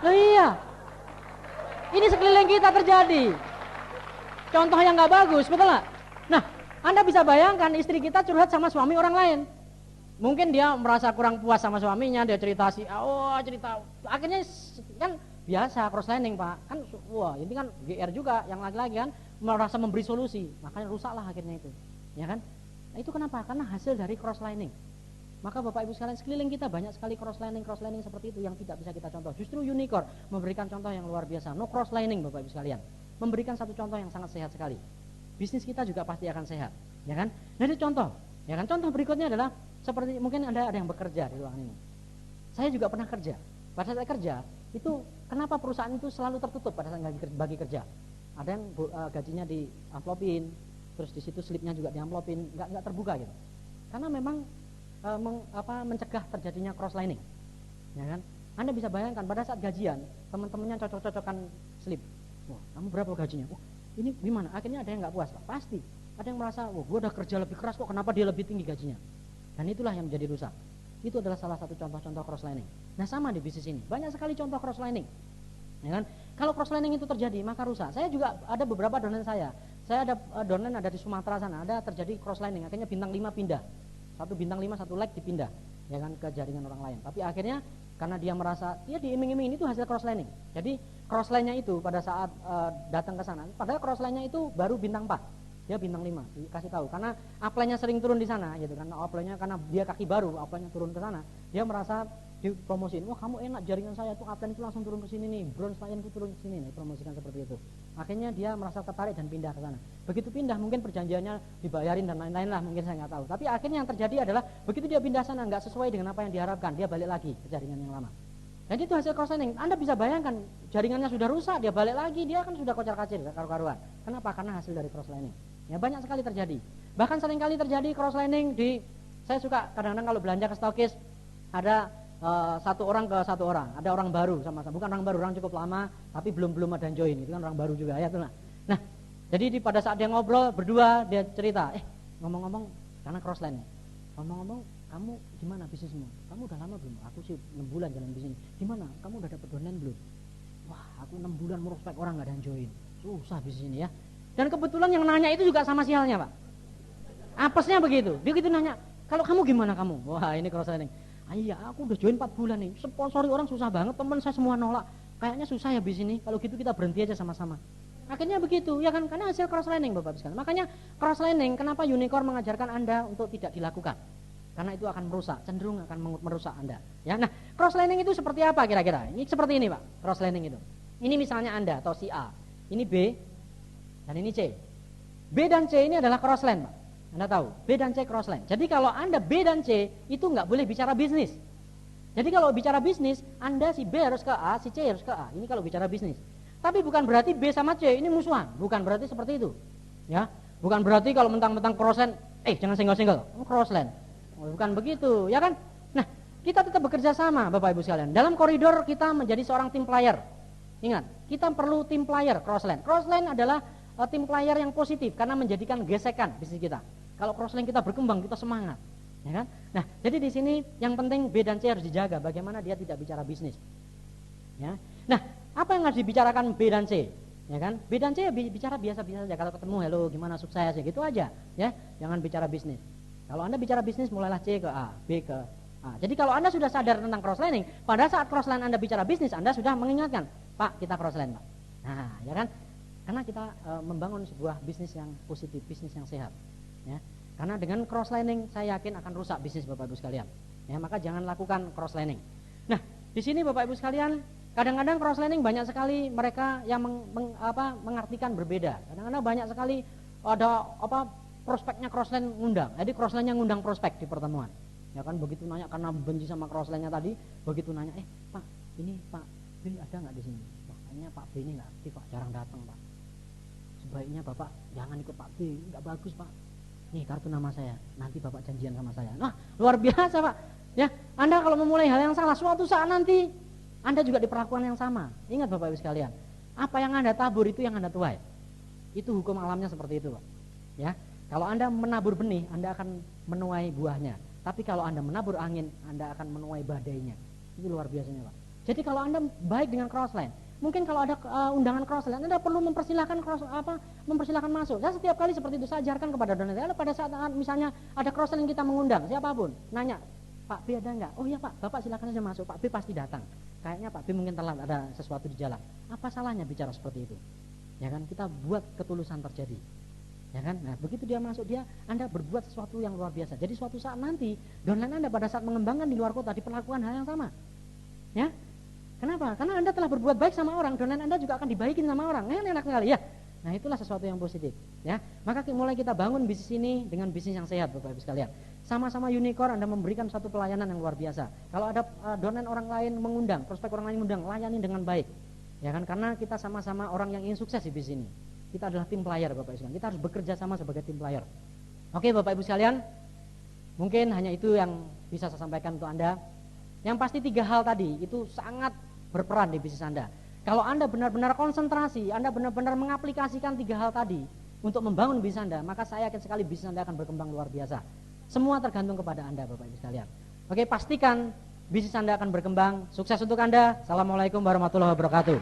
Loh iya. Ini sekeliling kita terjadi. Contoh yang nggak bagus, betul nggak? Nah, Anda bisa bayangkan istri kita curhat sama suami orang lain. Mungkin dia merasa kurang puas sama suaminya, dia cerita cerita. Akhirnya kan biasa crosslining Pak. Kan wah, ini kan GR juga yang laki-laki kan merasa memberi solusi, makanya rusaklah akhirnya itu. Ya kan? Nah, itu kenapa? Karena hasil dari crosslining. Maka Bapak Ibu sekalian, sekeliling kita banyak sekali crosslining seperti itu yang tidak bisa kita contoh. Justru Unicorn memberikan contoh yang luar biasa. No crosslining Bapak Ibu sekalian. Memberikan satu contoh yang sangat sehat sekali. Bisnis kita juga pasti akan sehat, ya kan? Nah, itu contoh. Ya kan? Contoh berikutnya adalah seperti mungkin ada yang bekerja di ruangan ini. Saya juga pernah kerja. Pada saat kerja, itu kenapa perusahaan itu selalu tertutup pada saat bagi kerja? Ada yang gajinya di amplopin, terus di situ slipnya juga di amplopin, nggak terbuka gitu. Karena memang mencegah terjadinya crosslining, ya kan? Anda bisa bayangkan pada saat gajian teman-temannya cocok-cocokan slip. Wah, kamu berapa gajinya? Wah, ini gimana? Akhirnya ada yang nggak puas, Pak. Pasti ada yang merasa, wah, gue udah kerja lebih keras kok, kenapa dia lebih tinggi gajinya? Dan itulah yang menjadi rusak. Itu adalah salah satu contoh-contoh crosslining. Nah, sama di bisnis ini banyak sekali contoh crosslining, ya kan? Kalau crosslining itu terjadi maka rusak. Saya juga ada beberapa downline saya ada downline ada di Sumatera sana, ada terjadi crosslining, akhirnya bintang 5 pindah. Satu bintang 5 satu leg dipindah, ya kan, ke jaringan orang lain. Tapi akhirnya karena dia merasa dia diiming-iming, itu hasil crosslining. Jadi crossline-nya itu pada saat datang ke sana, padahal crossline-nya itu baru bintang 4, dia bintang 5, dikasih tahu karena upline-nya sering turun di sana gitu kan. Upline-nya karena dia kaki baru, upline-nya turun ke sana, dia merasa dipromosin, wah kamu enak, jaringan saya tuh upline itu langsung turun ke sini nih, bronze line itu turun ke sini nih, promosikan seperti itu. Akhirnya dia merasa tertarik dan pindah ke sana. Begitu pindah mungkin perjanjiannya dibayarin dan lain-lain lah, mungkin saya nggak tahu. Tapi akhirnya yang terjadi adalah begitu dia pindah sana nggak sesuai dengan apa yang diharapkan, dia balik lagi ke jaringan yang lama. Dan itu hasil crosslining. Anda bisa bayangkan jaringannya sudah rusak, dia balik lagi, dia kan sudah kocar-kacir, karu-karuan. Kenapa? Karena hasil dari crosslining. Ya banyak sekali terjadi. Bahkan seringkali terjadi crosslining saya suka kadang-kadang kalau belanja ke stokis ada satu orang ke satu orang, ada orang baru sama-sama, bukan orang baru, orang cukup lama tapi belum ada yang join, itu kan orang baru juga ya, itulah. Nah, jadi pada saat dia ngobrol berdua dia cerita, ngomong-ngomong karena crossline, ngomong-ngomong kamu gimana bisnismu? Kamu udah lama belum? Aku sih 6 bulan jalan bisnis. Gimana? Kamu udah dapat downline belum? Wah, aku 6 bulan merospek orang nggak ada yang join, susah bisnis ini ya. Dan kebetulan yang nanya itu juga sama sialnya Pak. Apesnya begitu, dia gitu nanya, kalau kamu gimana kamu? Wah, ini crosslining. Iya, aku udah join 4 bulan nih, sponsori orang susah banget, teman saya semua nolak, kayaknya susah ya bisnis ini, kalau gitu kita berhenti aja sama-sama. Akhirnya begitu, ya kan, karena hasil crosslining Bapak sekalian. Makanya crosslining, kenapa Unicorn mengajarkan Anda untuk tidak dilakukan? Karena itu akan merusak, cenderung akan merusak Anda. Ya, nah crosslining itu seperti apa kira-kira? Ini seperti ini Pak, crosslining itu. Ini misalnya Anda atau si A, ini B, dan ini C. B dan C ini adalah crossline Pak. Anda tahu, B dan C crossline. Jadi kalau Anda B dan C itu nggak boleh bicara bisnis. Jadi kalau bicara bisnis, Anda si B harus ke A, si C harus ke A. Ini kalau bicara bisnis. Tapi bukan berarti B sama C ini musuhan. Bukan berarti seperti itu. Ya, bukan berarti kalau mentang-mentang crossline, jangan single-single, crossline. Bukan begitu, ya kan? Nah, kita tetap bekerja sama, Bapak Ibu sekalian. Dalam koridor kita menjadi seorang team player. Ingat, kita perlu team player crossline. Crossline adalah tim player yang positif karena menjadikan gesekan bisnis kita. Kalau crossline kita berkembang, kita semangat, ya kan? Nah, jadi di sini yang penting B dan C harus dijaga. Bagaimana dia tidak bicara bisnis, ya. Nah, apa yang harus dibicarakan B dan C, ya kan? B dan C bicara biasa-biasa saja. Kalau ketemu, halo, gimana sukses, ya gitu aja, ya. Jangan bicara bisnis. Kalau Anda bicara bisnis, mulailah C ke A, B ke A. Jadi kalau Anda sudah sadar tentang crosslining, pada saat crossline Anda bicara bisnis, Anda sudah mengingatkan, Pak, kita crossline, Pak. Nah, ya kan? Karena kita membangun sebuah bisnis yang positif, bisnis yang sehat. Ya, karena dengan crosslining saya yakin akan rusak bisnis Bapak Ibu sekalian. Ya, maka jangan lakukan crosslining. Nah, di sini Bapak Ibu sekalian, kadang-kadang crosslining banyak sekali mereka yang mengartikan berbeda. Kadang-kadang banyak sekali ada prospeknya crossline ngundang. Jadi crossline-nya ngundang prospek di pertemuan. Ya kan, begitu nanya karena benci sama crossline-nya tadi, begitu nanya, Pak, ini Pak B ada nggak di sini? Makanya Pak B ini nggak aktif Pak, jarang datang Pak. Sebaiknya Bapak jangan ikut Pak B, nggak bagus Pak. Nih kartu nama saya, nanti Bapak janjian sama saya. Nah, luar biasa Pak. Ya, Anda kalau memulai hal yang salah, suatu saat nanti Anda juga diperlakukan yang sama. Ingat Bapak Ibu sekalian, apa yang Anda tabur itu yang Anda tuai. Itu hukum alamnya seperti itu Pak. Ya, kalau Anda menabur benih, Anda akan menuai buahnya. Tapi kalau Anda menabur angin, Anda akan menuai badainya. Itu luar biasanya Pak. Jadi kalau Anda baik dengan crossline, Mungkin kalau ada undangan cross-sell, Anda perlu mempersilahkan mempersilahkan masuk. Saya setiap kali seperti itu saya ajarkan kepada donatur. Pada saat misalnya ada cross-sell yang kita mengundang, siapapun nanya, Pak B ada enggak? Oh iya Pak, Bapak silakan saja masuk. Pak B pasti datang. Kayaknya Pak B mungkin telat ada sesuatu di jalan. Apa salahnya bicara seperti itu? Ya kan, kita buat ketulusan terjadi. Ya kan? Nah, begitu dia masuk, Anda berbuat sesuatu yang luar biasa. Jadi suatu saat nanti downline Anda pada saat mengembangkan di luar kota diperlakukan hal yang sama. Ya. Kenapa? Karena Anda telah berbuat baik sama orang, downline Anda juga akan dibaikin sama orang. Enak sekali ya. Nah, itulah sesuatu yang positif, ya. Maka mulai kita bangun bisnis ini dengan bisnis yang sehat, Bapak Ibu sekalian. Sama-sama unicorn Anda memberikan satu pelayanan yang luar biasa. Kalau ada downline orang lain mengundang, prospek orang lain mengundang, layani dengan baik. Ya kan? Karena kita sama-sama orang yang ingin sukses di bisnis ini. Kita adalah tim player, Bapak Ibu sekalian. Kita harus bekerja sama sebagai tim player. Oke, Bapak Ibu sekalian. Mungkin hanya itu yang bisa saya sampaikan untuk Anda. Yang pasti 3 hal tadi itu sangat berperan di bisnis Anda. Kalau Anda benar-benar konsentrasi, Anda benar-benar mengaplikasikan 3 hal tadi untuk membangun bisnis Anda, maka saya yakin sekali bisnis Anda akan berkembang luar biasa. Semua tergantung kepada Anda, Bapak Ibu sekalian. Oke, pastikan bisnis Anda akan berkembang. Sukses untuk Anda. Assalamualaikum warahmatullahi wabarakatuh.